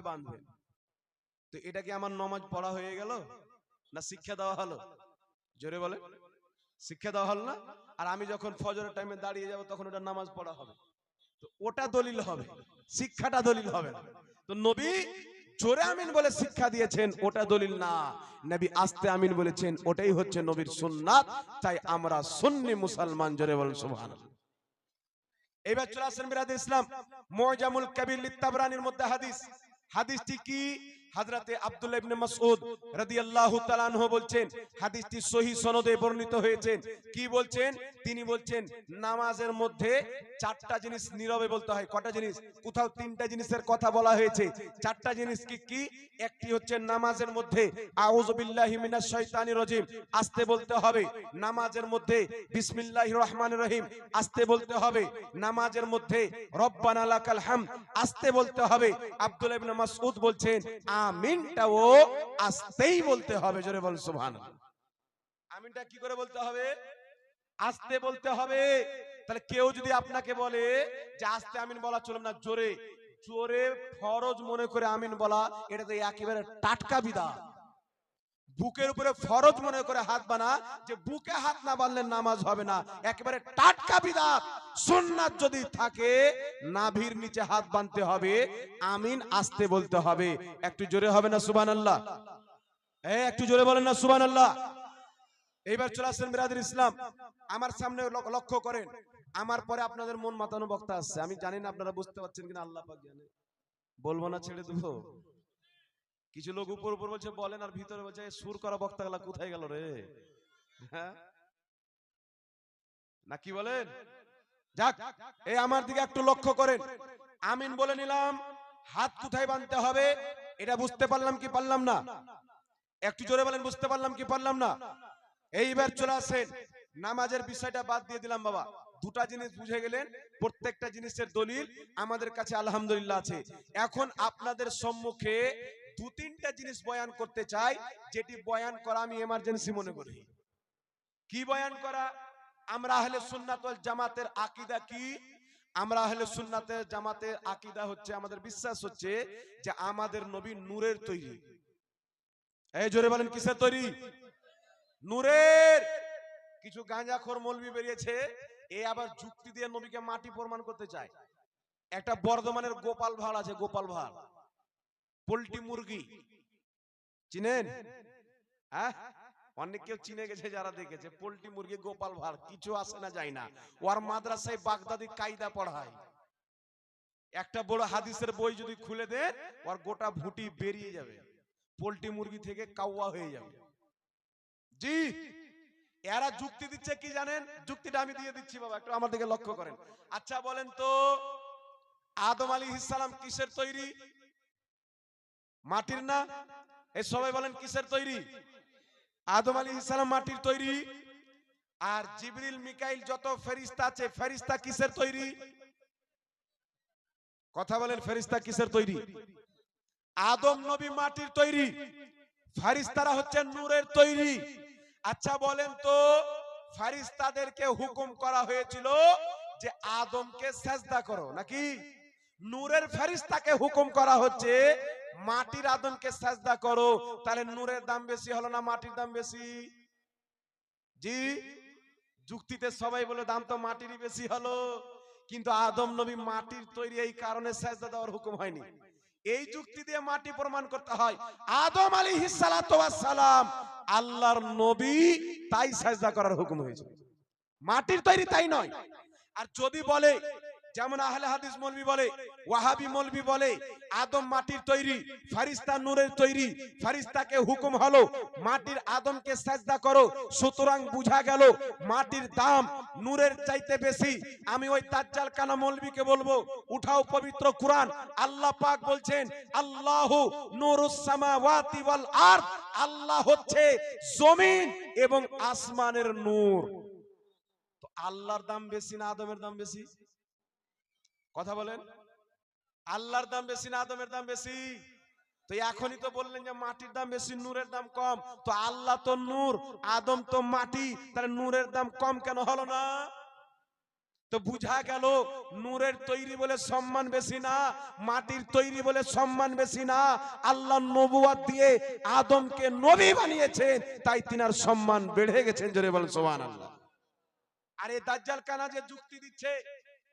বাঁধবেন। তো এটা কি আমার নামাজ পড়া হয়ে গেল না শিক্ষা দেওয়া হলো? জোরে বলে, শিক্ষা দেওয়া হলো না? আর আমি যখন ফজরের টাইমে দাঁড়িয়ে যাব তখন ওটা নামাজ পড়া হবে, তো ওটা দলিল হবে, শিক্ষাটা দলিল হবে না। তো নবী জোরে আমিন বলে শিক্ষা দিয়েছেন, ওটা দলিল না। নবী আস্তে আমিন বলেছেন, ওটাই হচ্ছে নবীর সুন্নাত। তাই আমরা সুন্নি মুসলমান। জোরে বলেন সুবহানাল্লাহ। এবার চলে আসেন বিরাদ ইসলাম, মুজামুল কবির লিতাবরানির মধ্যে হাদিস। হাদিসটি কি? হযরতে আব্দুল্লাহ ইবনে মাসউদ রাদিয়াল্লাহু তাআলা আনহু বলছেন, হাদিসটি সহিহ সনদে বর্ণিত হয়েছে। কি বলছেন? তিনি বলছেন নামাজের মধ্যে চারটা জিনিস নীরবে বলতে হয়। কটা জিনিস? কোথাও তিনটা জিনিসের কথা বলা হয়েছে, চারটা জিনিস কি কি? একটি হচ্ছে নামাজের মধ্যে আউযু বিল্লাহি মিনাশ শাইতানির রাজিম আস্তে বলতে হবে। নামাজের মধ্যে বিসমিল্লাহির রহমানির রহিম আস্তে বলতে হবে। নামাজের মধ্যে রব্বানা লাকাল হামদ আস্তে বলতে হবে। আব্দুল্লাহ ইবনে মাসউদ বলছেন আমিনটাও আস্তেই বলতে হবে। জোরে বল সুবহানাল্লাহ। আমিনটা কি করে বলতে হবে? আস্তে বলতে হবে। তাহলে কেউ যদি আপনাকে বলে যে আস্তে আমিন বলা চলবে না, জোরে জোরে ফরজ মনে করে আমিন বলা, এটা তো একেবারে টাটকা বিদআত। বুকের উপরে ফরজ মনে করে হাত বানা, যে বুকে হাত না বানলে নামাজ হবে না, একেবারে টাটকা বিদআত। সুন্নাত যদি থাকে নাভির নিচে হাত বানতে হবে, আমিন আস্তে বলতে হবে। একটু জোরে হবে না সুবহানাল্লাহ? একটু জোরে বলেন না সুবহানাল্লাহ? এইবার চলে আসেন বিরাদর ইসলাম, আমার সামনে লক্ষ্য করেন। আমার পরে আপনাদের মন মাতানো বক্তা আসছে, আমি জানি না আপনারা বুঝতে পারছেন কিনা, আল্লাহ পাক জানে। বলবো না, ছেড়ে দেবো? কিছু লোক উপর উপর বলছে বলেন, আর ভিতরে বলছে সুর করা বক্তাগুলা কোথায় গেল রে? হ্যাঁ না কি বলেন? যাক, এই আমার দিকে একটু লক্ষ্য করেন। আমিন বলে নিলাম, হাত কোথায় বাঁধতে হবে এটা বুঝতে পারলাম কি পারলাম না? একটু জোরে বলেন, বুঝতে পারলাম কি পারলাম না? এইবার চলে আসেন, নামাজের বিষয়টা বাদ দিয়ে দিলাম বাবা। দুটা জিনিস বুঝে গেলেন, প্রত্যেকটা জিনিসের দলিল আমাদের কাছে আলহামদুলিল্লাহ আছে। এখন আপনাদের সম্মুখে দু তিনটা জিনিস বয়ান করতে চাই, যেটি বয়ান করা আমি এমার্জেন্সি মনে করি। কি বয়ান করা? আমরা আহলে সুন্নাত ওয়াল জামাতের আকীদা কি? আমরা আহলে সুন্নাতের জামাতের আকীদা হচ্ছে, আমাদের বিশ্বাস হচ্ছে যে আমাদের নবী নূরের তৈরি। এই জোরে বলেন, কিসের তৈরি? নূরের। কিছু গাঁজাখোর মৌলবি বেরিয়েছে, এ আবার যুক্তি দিয়ে নবীকে মাটি প্রমাণ করতে চায়। একটা বর্ধমানের গোপাল ভাড় আছে, গোপাল ভাড়, পোল্ট্রি মুরগি চিনেন? হ্যাঁ, অনেক কেউ চিনে গেছে যারা দেখেছে। পোল্ট্রি মুরগি গোপাল ভাড়, কিছু আসে না যায় না। ওর মাদ্রাসায় বাগদাদি কায়দা পড়ায়। একটা বড় হাদিসের বই যদি খুলে দেন, ওর গোটা ভুটি বেরিয়ে যাবে, পোল্ট্রি মুরগি থেকে কাওয়া হয়ে যাবে। জি, এরা যুক্তি দিচ্ছে কি জানেন? যুক্তিটা আমি দিয়ে দিচ্ছি বাবা, একটু আমার দিকে লক্ষ্য করেন। আচ্ছা বলেন তো, আদম আলাইহিস সালাম কিসের তৈরি? মাটির না? এই সবাই বলেন কিসের তৈরি? আদম আলাইহিস সালাম মাটির তৈরি। আর জিবরিল মিকাইল যত ফেরেশতা আছে, ফেরেশতা কিসের তৈরি? কথা বলেন, ফেরেশতা কিসের তৈরি? আদম নবী মাটির তৈরি, ফেরেশতারা হচ্ছে নূরের তৈরি। আচ্ছা বলেন তো, ফেরেশতাদেরকে হুকুম করা হয়েছিল যে আদমকে সেজদা করো, নাকি নূরের ফেরেশতাকে হুকুম করা হচ্ছে মাটির আদমকে সেজদা করো? তাহলে নূরের দাম বেশি হলো না মাটির দাম বেশি? জি, যুক্তিতে সবাই বলে দাম তো মাটিরই বেশি হলো, কিন্তু আদম নবী মাটির তৈরি, এই কারণে সেজদা দেওয়ার হুকুম হয়নি। এই যুক্তি দিয়ে মাটি প্রমাণ করতে হয়। আদম আলাইহিস সালাতু ওয়াস সালাম আল্লাহর নবী, তাই সেজদা করার হুকুম হয়েছে, মাটির তৈরি তাই নয়। আর যদি বলে, যেমন আহলে হাদিস মৌলবি বলে, ওয়াহাবি মৌলবি বলে আদম মাটির তৈরি, ফেরেশতা নূরের তৈরি, ফেরেশতাকে হুকুম হলো মাটির আদমকে সেজদা করো, সুতরাং বুঝা গেল মাটির দাম নূরের চাইতে বেশি। আমি ওই দাজ্জাল কানা মৌলবিকে বলবো, উঠাও পবিত্র কুরআন, আল্লাহ পাক বলছেন আল্লাহু নূরুস সামাওয়াতি ওয়াল আরদ, আল্লাহ হচ্ছে জমিন এবং আসমানের নূর। তো আল্লাহর দাম বেশি না আদমের দাম বেশি? কথা বলেন, আল্লাহর দাম বেশি না আদমের দাম বেশি? তো এখনই তো বললেন যে মাটির দাম বেশি, নূরের দাম কম। তো আল্লাহ তো নূর, আদম তো মাটি, তাহলে নূরের দাম কম কেন হলো না? তো বুঝা গেল নূরের তৈরি বলে সম্মান বেশি না, মাটির তৈরি বলে সম্মান বেশি না। আল্লাহ নবুয়ত দিয়ে আদমকে নবী বানিয়েছেন, তাই তিনার সম্মান বেড়ে গেছেন। জোরে বলেন সুবহানাল্লাহ। আর এই দাজ্জাল কানা যে যুক্তি দিচ্ছে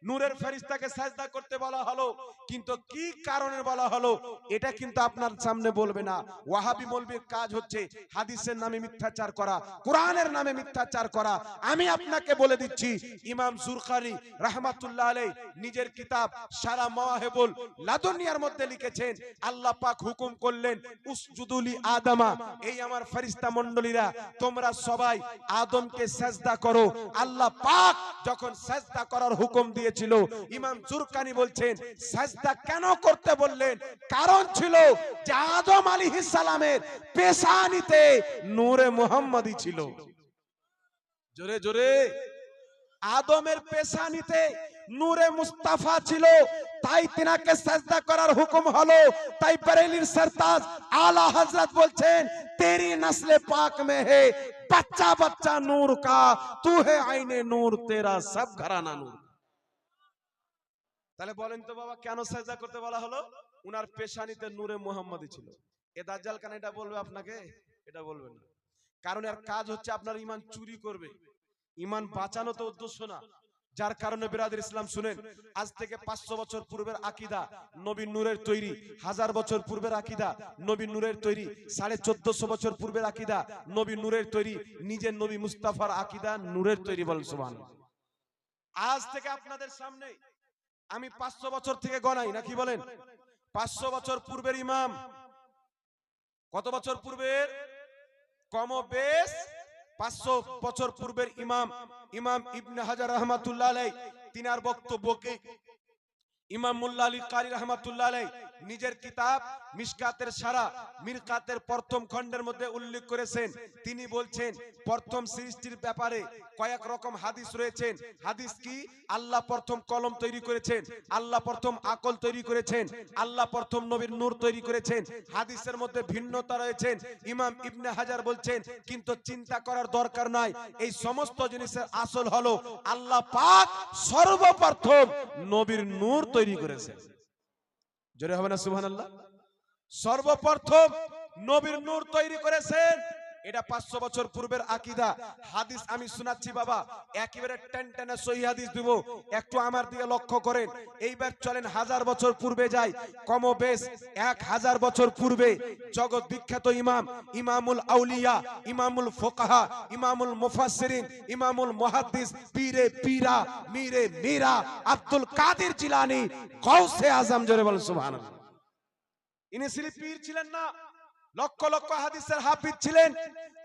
নূরের ফেরেশতাকে সাজদা করতে বলা হলো, কিন্তু কি কারণে বলা হলো এটা কিন্তু আপনার সামনে বলবে না। ওয়াহাবি মৌলবীর কাজ হচ্ছে হাদিসের নামে মিথ্যাচার করা, কোরআনের নামে মিথ্যাচার করা। আমি আপনাকে বলে দিচ্ছি, ইমাম জুরকানি রাহমাতুল্লাহ আলাইহি নিজের কিতাব সারা মাওয়াহিবুল লাদুনিয়ার মধ্যে লিখেছেন, আল্লাহ পাক হুকুম করলেন উসজুদুলি আদমা, এই আমার ফেরেশতা মণ্ডলীরা তোমরা সবাই আদমকে সাজদা করো। আল্লাহ পাক যখন সাজদা করার হুকুম দিয়ে ছিল, ইমাম জুরকানি বলছেন সাজদা কেন করতে বললেন? কারণ ছিল যে আদম আলাইহিস সালামের পেশানিতে নূরে মুহাম্মাদি ছিল। জোরে জোরে, আদমের পেশানিতে নূরে মুস্তাফা ছিল, তাই তিনাকে সাজদা করার হুকুম হলো। তাই বরেলির সরতাজ আলা হযরত বলছেন, তেরি নসলে পাক মে হে बच्चा बच्चा नूर का, तू है आईने नूर, तेरा सब घराना नूर। তাহলে বলেন তো বাবা, কেন সাজদা করতে বলা হলো? উনার পেশানিতে নূরে মুহাম্মাদি ছিল। এ দাজ্জাল কানা এটা বলবে আপনাকে? এটা বলবে না। কারণ এর কাজ হচ্ছে আপনার ঈমান চুরি করবে, ঈমান বাঁচানো তো উদ্দেশ্য না। যার কারণে বিরাদর ইসলাম শুনেন, আজ থেকে 500 বছর পূর্বের আকীদা নবী নূরের তৈরি, 1000 বছর পূর্বের আকীদা নবী নূরের তৈরি, 1450 বছর পূর্বের আকীদা নবী নূরের তৈরি, নিজের নবী মুস্তাফার আকীদা নূরের তৈরি। বলেন সুবহানাল্লাহ। আজ থেকে আপনাদের সামনে আমি 500 বছর থেকে গণাই নাকি বলেন? 500 বছর পূর্বের ইমাম, কত বছর পূর্বের? কমবেশ 500 বছর পূর্বের ইমাম, ইমাম ইবনে হাজার রহমাতুল্লাহ আলাইহি তিনার বক্তব্যকে ইমাম মোল্লা আলী কারি রহমাতুল্লাহ আলাইহি নিজের কিতাব মিশকাতের সারা মিরকাতের প্রথম খণ্ডের মধ্যে উল্লেখ করেছেন। তিনি বলছেন প্রথম সৃষ্টির ব্যাপারে কয়েক রকম হাদিস রয়েছে। হাদিস কি? আল্লাহ প্রথম কলম তৈরি করেছেন, আল্লাহ প্রথম আকল তৈরি করেছেন, আল্লাহ প্রথম নবীর নূর তৈরি করেছেন। হাদিসের মধ্যে ভিন্নতা রয়েছে। ইমাম ইবনে হাজার বলছেন কিন্তু চিন্তা করার দরকার নাই, এই সমস্ত জিনিসের আসল হলো আল্লাহ পাক সর্বপ্রথম নবীর নূর তৈরি করেছেন। জোরে হবে না সুবহানাল্লাহ? সর্বপ্রথম নবীর নূর তৈরি করেছেন। এটা 500 বছর পূর্বের আকীদা। হাদিস আমি শোনাচ্ছি বাবা, একেবারে টেনটেনে সহি হাদিস দিব, একটু আমার দিকে লক্ষ্য করেন। এইবার চলেন 1000 বছর পূর্বে যাই, কমবেশ 1000 বছর পূর্বে জগৎ বিখ্যাত ইমাম, ইমামুল আউলিয়া, ইমামুল ফুকাহা, ইমামুল মুফাসসিরিন, ইমামুল মুহাদ্দিস, পীরে পীরা, মীরে মীরা আব্দুল কাদের জিলানী গাউসে আজম, জোরে বলেন সুবহানাল্লাহ। ইনি শুধু পীর ছিলেন না, লক্ষ লক্ষ হাদিসের হাফিজ ছিলেন।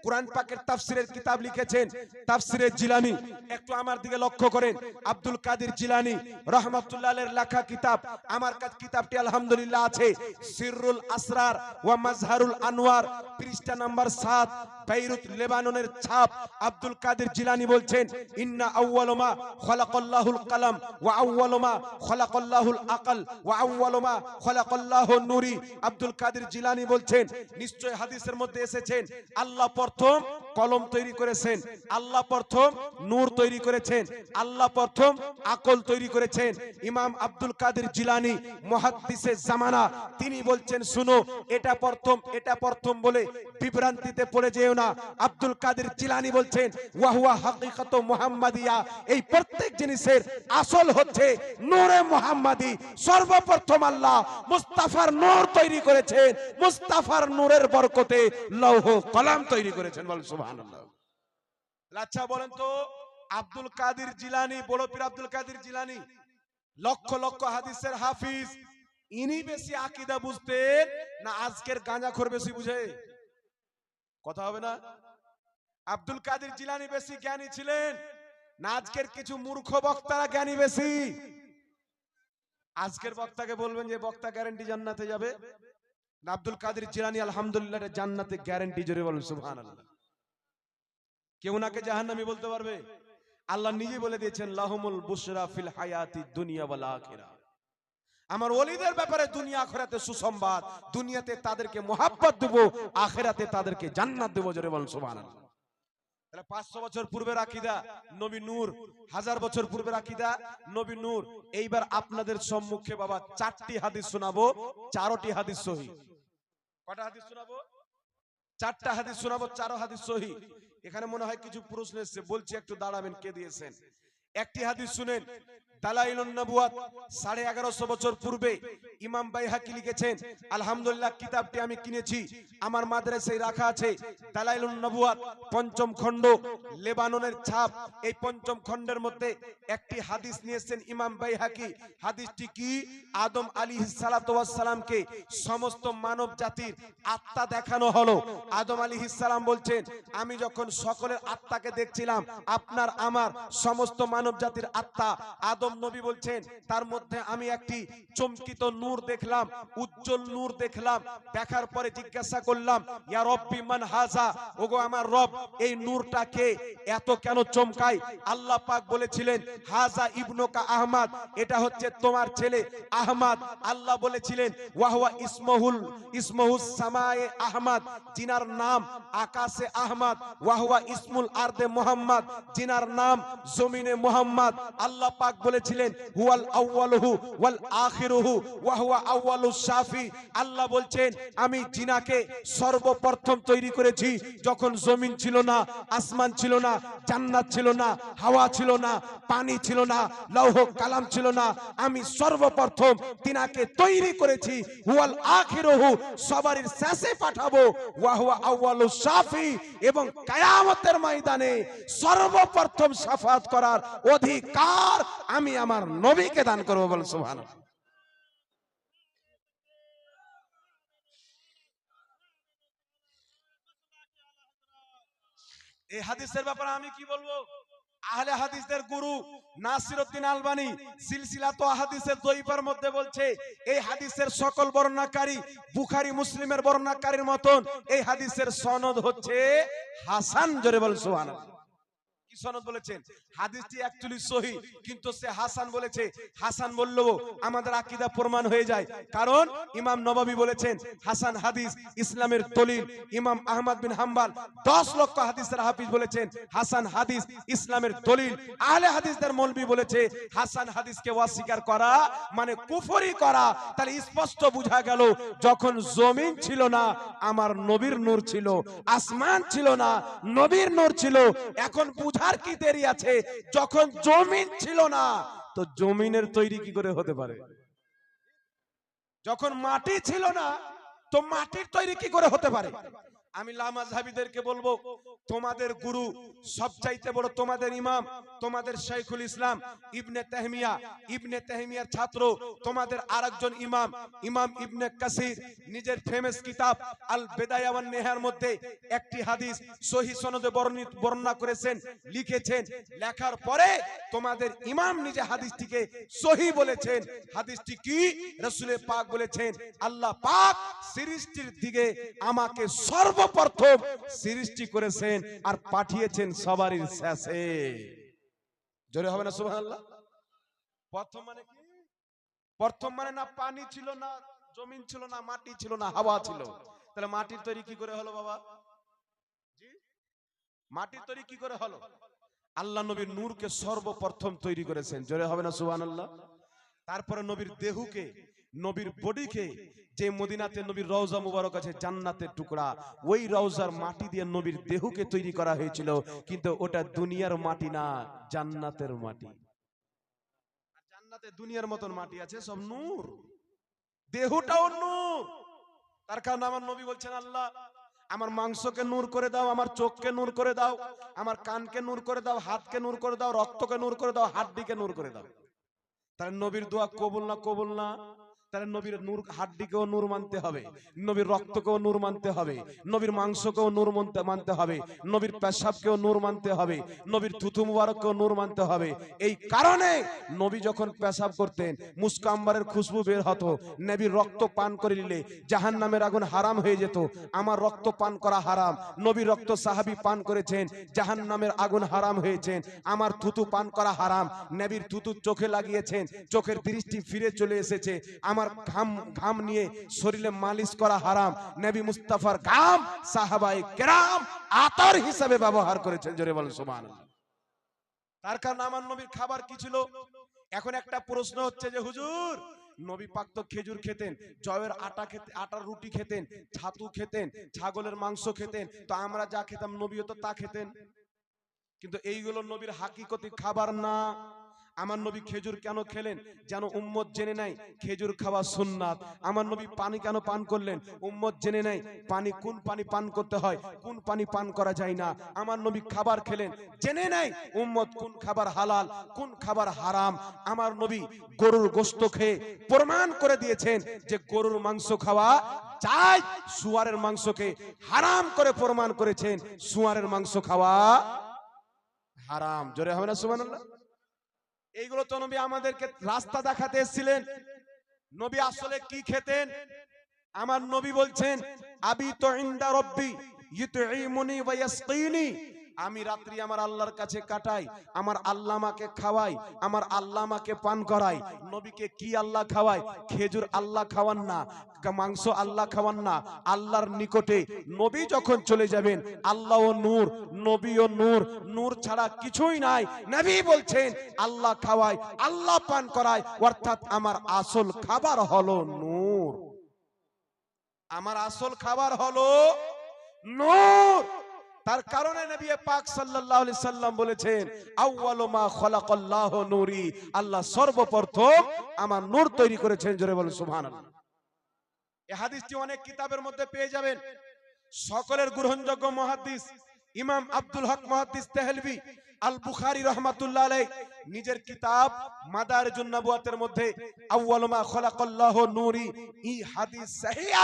কুরআন পাকের তাফসীরের কিতাব লিখেছেন তাফসীরে জিলানী। একটু আমার দিকে লক্ষ্য করেন, আব্দুল কাদের জিলানী রাহমাতুল্লাহ আলাইহির লেখা কিতাব, আমার কাছে কিতাবটি আলহামদুলিল্লাহ আছে, সিররুল আসরার ওয়া মাজহারুল আনওয়ার, পৃষ্ঠা নাম্বার 7, বেইরুত লেবাননের ছাপ। আব্দুল কাদের জিলানী বলছেন ইন্না আউয়ালু মা খালাকাল্লাহুল কলম ওয়া আউয়ালু মা খালাকাল্লাহুল আকল ওয়া আউয়ালু মা খালাকাল্লাহু নূরি। আব্দুল কাদের জিলানী বলছেন নিশ্চয় হাদিসের মধ্যে এসেছেন আল্লাহ প্রথম কলম তৈরি করেছেন, আল্লাহ প্রথম নূর তৈরি করেছেন, আল্লাহ প্রথম আকল তৈরি করেছেন। ইমাম আব্দুল কাদের জিলানী মুহাদ্দিসে জামানা, তিনি বলছেন শুনো, এটা প্রথম বলে বিভ্রান্তিতে পড়ে যেও না। আব্দুল কাদের জিলানী বলছেন ওয়া হুয়া হাকিকাতু মুহাম্মাদিয়া, এই প্রত্যেক জিনিসের আসল হচ্ছে নূরে মুহাম্মাদি। সর্বপ্রথম আল্লাহ মুস্তাফার নূর তৈরি করেছেন, মুস্তাফার নূরের বরকতে লৌহ কলম তৈরি করেছেন। বল সুবহানাল্লাহ। আচ্ছা বলেন তো, আব্দুল কাদের জিলানী, বড় পীর আব্দুল কাদের জিলানী লক্ষ লক্ষ হাদিসের হাফিজ, ইনি বেশি আকীদা বুঝতেন না আজকের গাঁজাখোর বেশি বুঝে? কথা হবে না? আব্দুল কাদের জিলানী বেশি জ্ঞানী ছিলেন না আজকের কিছু মূর্খ বক্তারা জ্ঞানী বেশি? আজকের বক্তাকে বলবেন যে বক্তা গ্যারান্টি জান্নাতে যাবে, না আব্দুল কাদের জিলানী আলহামদুলিল্লাহ জান্নাতে গ্যারান্টি, জোরে বলেন সুবহানাল্লাহ। কেউ নাকে জাহান্নামী বলতে পারবে? আল্লাহ নিজে বলে দিয়েছেন লাহুমুল বুশরা ফিল হায়াতি দুনিয়া ওয়াল আখিরা, আমার ওলিদের ব্যাপারে দুনিয়া আখিরাতে সুসংবাদ, দুনিয়াতে তাদেরকে মোহাব্বত দেব, আখিরাতে তাদেরকে জান্নাত দেব, জোরে বলেন সুবহানাল্লাহ। তাহলে 500 বছর পূর্বের আকীদা নবী নূর, 1000 বছর পূর্বের আকীদা নবী নূর। এইবার আপনাদের সম্মুখে বাবা 4টি হাদিস শোনাবো, 4টি হাদিস সহিহ। কটা হাদিস শোনাবো? 4টা হাদিস শোনাবো, 4 হাদিস সহিহ। এখানে মনে হয় কিছু প্রশ্ন এসেছে, বলছি একটু দাঁড়াবেন, কে দিয়েছেন। একটি হাদিস শুনেন, দালাইলুন নবুয়াত 1150 বছর পূর্বে ইমাম বাইহাকি লিখেছেন। আলহামদুলিল্লাহ কিতাবটি আমি কিনেছি, আমার মাদ্রাসায় রাখা আছে। দালাইলুন নবুয়াত 5ম খণ্ড, লেবাননের ছাপ। এই 5ম খণ্ডের মধ্যে একটি হাদিস নিয়েছেন ইমাম বাইহাকি। হাদিসটি কি? আদম আলাইহিস সালাতু ওয়াস সালামকে সমস্ত মানব জাতির আত্মা দেখানো হলো। আদম আলাইহিস সালাম বলছেন, আমি যখন সকলের আত্মাকে দেখছিলাম, আপনার আমার সমস্ত মানব জাতির আত্মা, আদম নবী বলছেন, তার মধ্যে আমি একটি চমকিত নূর দেখলাম, উজ্জ্বল নূর দেখলাম। দেখার পরে জিজ্ঞাসা করলাম, ইয়া রব্বি মান হাজা, ওগো আমার রব, এই নূরটাকে এত কেন চমকায়? আল্লাহ পাক বলেছিলেন, হাজা ইবনুকা আহমদ, এটা হচ্ছে তোমার ছেলে আহমদ। আল্লাহ বলেছিলেন, ওয়াহুয়া ইসমহুস সামায়ে আহমদ, জিনার নাম আকাশে আহমদ। ওয়াহুয়া ইসমুল আরদে মুহাম্মদ, জিনার নাম জমিনে মুহাম্মদ। আল্লাহ পাক বলেছিলেন, হুয়াল আউয়ালুহু ওয়াল আখিরুহু ওয়া হুয়া আউয়ালুস শাফি। আল্লাহ বলছেন, আমি জিনাকে সর্বপ্রথম তৈরি করেছি যখন জমিন ছিল না, আসমান ছিল না, জান্নাত ছিল না, হাওয়া ছিল না, পানি ছিল না, লৌহ কালাম ছিল না। আমি সর্বপ্রথম তিনাকে তৈরি করেছি। হুয়াল আখিরুহু, সবারই শেষে পাঠাবো। ওয়া হুয়া আউয়ালুস শাফি, এবং কিয়ামতের ময়দানে সর্বপ্রথম শাফাত করার অধিকার আমি আমার নবীকে দান করব। বল সুবহানাল্লাহ। এই হাদিসের ব্যাপারে আমি কি বলবো? আহলে হাদিসদের গুরু নাসিরউদ্দিন আলবানী সিলসিলাত আহাদিসের দইফার মধ্যে বলছে, এই হাদিসের সকল বর্ণনাকারী বুখারী মুসলিমের বর্ণনাকারীর মতন এই হাদিসের সনদ হচ্ছে হাসান। জোরে বল সুবহানাল্লাহ। কি সনদ বলেছেন? হাদিসটি অ্যাকচুয়ালি সহিহ, কিন্তু সে হাসান বলেছে। হাসান বললেও আমাদের আকীদা প্রমাণ হয়ে যায়, কারণ ইমাম নববী বলেছেন হাসান হাদিস ইসলামের দলিল। ইমাম আহমদ বিন হাম্বল 10 লক্ষ হাদিসের হাফিজ বলেছেন হাসান হাদিস ইসলামের দলিল। আহলে হাদিসদের মৌলবী বলেছে হাসান হাদিসকে অস্বীকার করা মানে কুফরি করা। তাহলে স্পষ্ট বোঝা গেল, যখন জমিন ছিল না আমার নবীর নূর ছিল, আসমান ছিল না নবীর নূর ছিল। এখন বুঝার কি দেরি আছে? যখন জমিন ছিল না, তো জমিনের তৈরি কি করে হতে পারে? যখন মাটি ছিল না, তো মাটির তৈরি কি করে হতে পারে? আমি লামাযহাবীদেরকে বলবো, তোমাদের গুরু সবচাইতে বড়, তোমাদের ইমাম, তোমাদের শাইখুল ইসলাম ইবনে তাহমিয়া, ইবনে তাহমিয়ার ছাত্র তোমাদের আরেকজন ইমাম, ইমাম ইবনে কাসির নিজের ফেমাস কিতাব আল বিদায়া ওয়ান নিহায়ার মধ্যে একটি হাদিস সহিহ সনদে বর্ণনা করেছেন, লিখেছেন। লেখার পরে তোমাদের ইমাম নিজে হাদিসটিকে সহিহ বলেছেন। হাদিসটি কি? রাসূল পাক বলেছেন, আল্লাহ পাক সৃষ্টির দিকে আমাকে সর্বপ্রথম সৃষ্টি করেছেন আর পাঠিয়েছেন সবারই শেষে। জোরে হবে না সুবহানাল্লাহ? প্রথম মানে কি? প্রথম মানে না পানি ছিল, না জমিন ছিল, না মাটি ছিল, না হাওয়া ছিল। তাহলে মাটির তৈরি কি করে হলো বাবা? জি, মাটির তৈরি কি করে হলো? আল্লাহ নবীর নূরকে সর্বপ্রথম তৈরি করেছেন। জোরে হবে না সুবহানাল্লাহ? তারপরে নবীর দেহকে, নবীর বডিকে, যে মদিনাতে নবীর রওজা মুবারক আছে জান্নাতের টুকরা, ওই রওজার মাটি দিয়ে নবীর দেহকে তৈরি করা হয়েছিল। কিন্তু ওটা দুনিয়ার মাটি না, জান্নাতের মাটি। আর জান্নাতে দুনিয়ার মতন মাটি আছে, সব নূর, দেহটাও নূর। তার কারণে আমার নবী বলছেন, আল্লাহ আমার মাংসকে নূর করে দাও, আমার চোখকে নূর করে দাও, আমার কানকে নূর করে দাও, হাতকে নূর করে দাও, রক্তকে নূর করে দাও, হাড্ডিকে নূর করে দাও। তাহলে নবীর দোয়া কবুল না কবুল না? তাহলে নবীর নূর হাড্ডিকেও নূর মানতে হবে, নবীর রক্তকেও নূর মানতে হবে, নবীর মাংসকেও নূর মানতে হবে, নবীর পেশাবকেও নূর মানতে হবে, নবীর থুতু মুবারককেও নূর মানতে হবে। এই কারণে নবী যখন পেশাব করতেন মুস্কা আম্বারের খুশবু বের হতো। নবীর রক্ত পান করে নিলে জাহান্নামের আগুন হারাম হয়ে যেত। আমার রক্ত পান করা হারাম, নবীর রক্ত সাহাবী পান করেছেন, জাহান্নামের আগুন হারাম হয়েছেন। আমার থুতু পান করা হারাম, নবীর থুতু চোখে লাগিয়েছেন, চোখের দৃষ্টি ফিরে চলে এসেছে। আমার আমার ঘাম নিয়ে শরীরে মালিশ করা হারাম। নবী মুস্তাফার ঘাম সাহাবায়ে কেরাম আতর হিসেবে ব্যবহার করেছেন। জোরে বলেন সুবহানাল্লাহ। তার কারণ আমার নবীর খাবার কি ছিল? এখন একটা প্রশ্ন হচ্ছে যে হুজুর, নবী পাক তো খেজুর খেতেন, জয়ের আটা খেতেন, আটার রুটি খেতেন, ছাতু খেতেন, ছাগলের মাংস খেতেন, তো আমরা যা খেতাম নবীও তো তা খেতেন। কিন্তু এইগুলো নবীর হাকিকতি খাবার না। আমার নবী খেজুর কেন খেলেন? যেন উম্মত জেনে নাই খেজুর খাওয়া সুন্নাত। আমার নবী পানি কেন পান করলেন? উম্মত জেনে নাই কোন পানি পান করতে হয়, কোন পানি পান করা যায় না। আমার নবী খাবার খেলেন, জেনে নাই উম্মত কোন খাবার হালাল, কোন খাবার হারাম। আমার নবী গরুর গোশত খেয়ে প্রমাণ করে দিয়েছেন যে গরুর মাংস খাওয়া যায়, শুয়ারের মাংসকে হারাম করে প্রমাণ করেছেন শুয়ারের মাংস খাওয়া হারাম। জোরে হবে না সুবহানাল্লাহ। এইগুলো তো নবী আমাদেরকে রাস্তা দেখাতে এসেছিলেন। নবী আসলে কি খেতেন? আমার নবী বলছেন আবি তো ইনদা রব্বি ইউতঈমুনি ওয়া ইয়াসকিনি, আমি রাত্রি আমার আল্লাহর কাছে কাটাই, আমার আল্লাহ আমাকে খাওয়াই, আমার আল্লাহ আমাকে পান করাই। নবীকে কি আল্লাহ খাওয়ায়? খেজুর আল্লাহ খাওয়ান না, মাংস আল্লাহ খাওয়ান না। আল্লাহর নিকটে নবী যখন চলে যাবেন, আল্লাহ ও নূর, নবী ও নূর, নূর ছাড়া কিছুই নাই। নবী বলছেন আল্লাহ খাওয়ায়, আল্লাহ পান করায়, অর্থাৎ আমার আসল খাবার হলো নূর। আমার আসল খাবার হলো নূর। তার কারণে নবী পাক সাল্লাল্লাহু আলাইহি সাল্লাম বলেছেন আউয়ালু মা খালাকাল্লাহু নূরি, আল্লাহ সর্বপ্রথম আমার নূর তৈরি করেছেন। জোরে বলেন সুবহানাল্লাহ। এই হাদিসটি অনেক কিতাবের মধ্যে পেয়ে যাবেন। সকলের গ্রহণযোগ্য মুহাদ্দিস ইমাম আব্দুল হক মুহাদ্দিস তেহলভী আল বুখারী রাহমাতুল্লাহ আলাইহি নিজের কিতাব মাদারিজুন নবুওয়াতের মধ্যে আউয়ালু মা খালাকাল্লাহু নূরি, এই হাদিস সহিহ।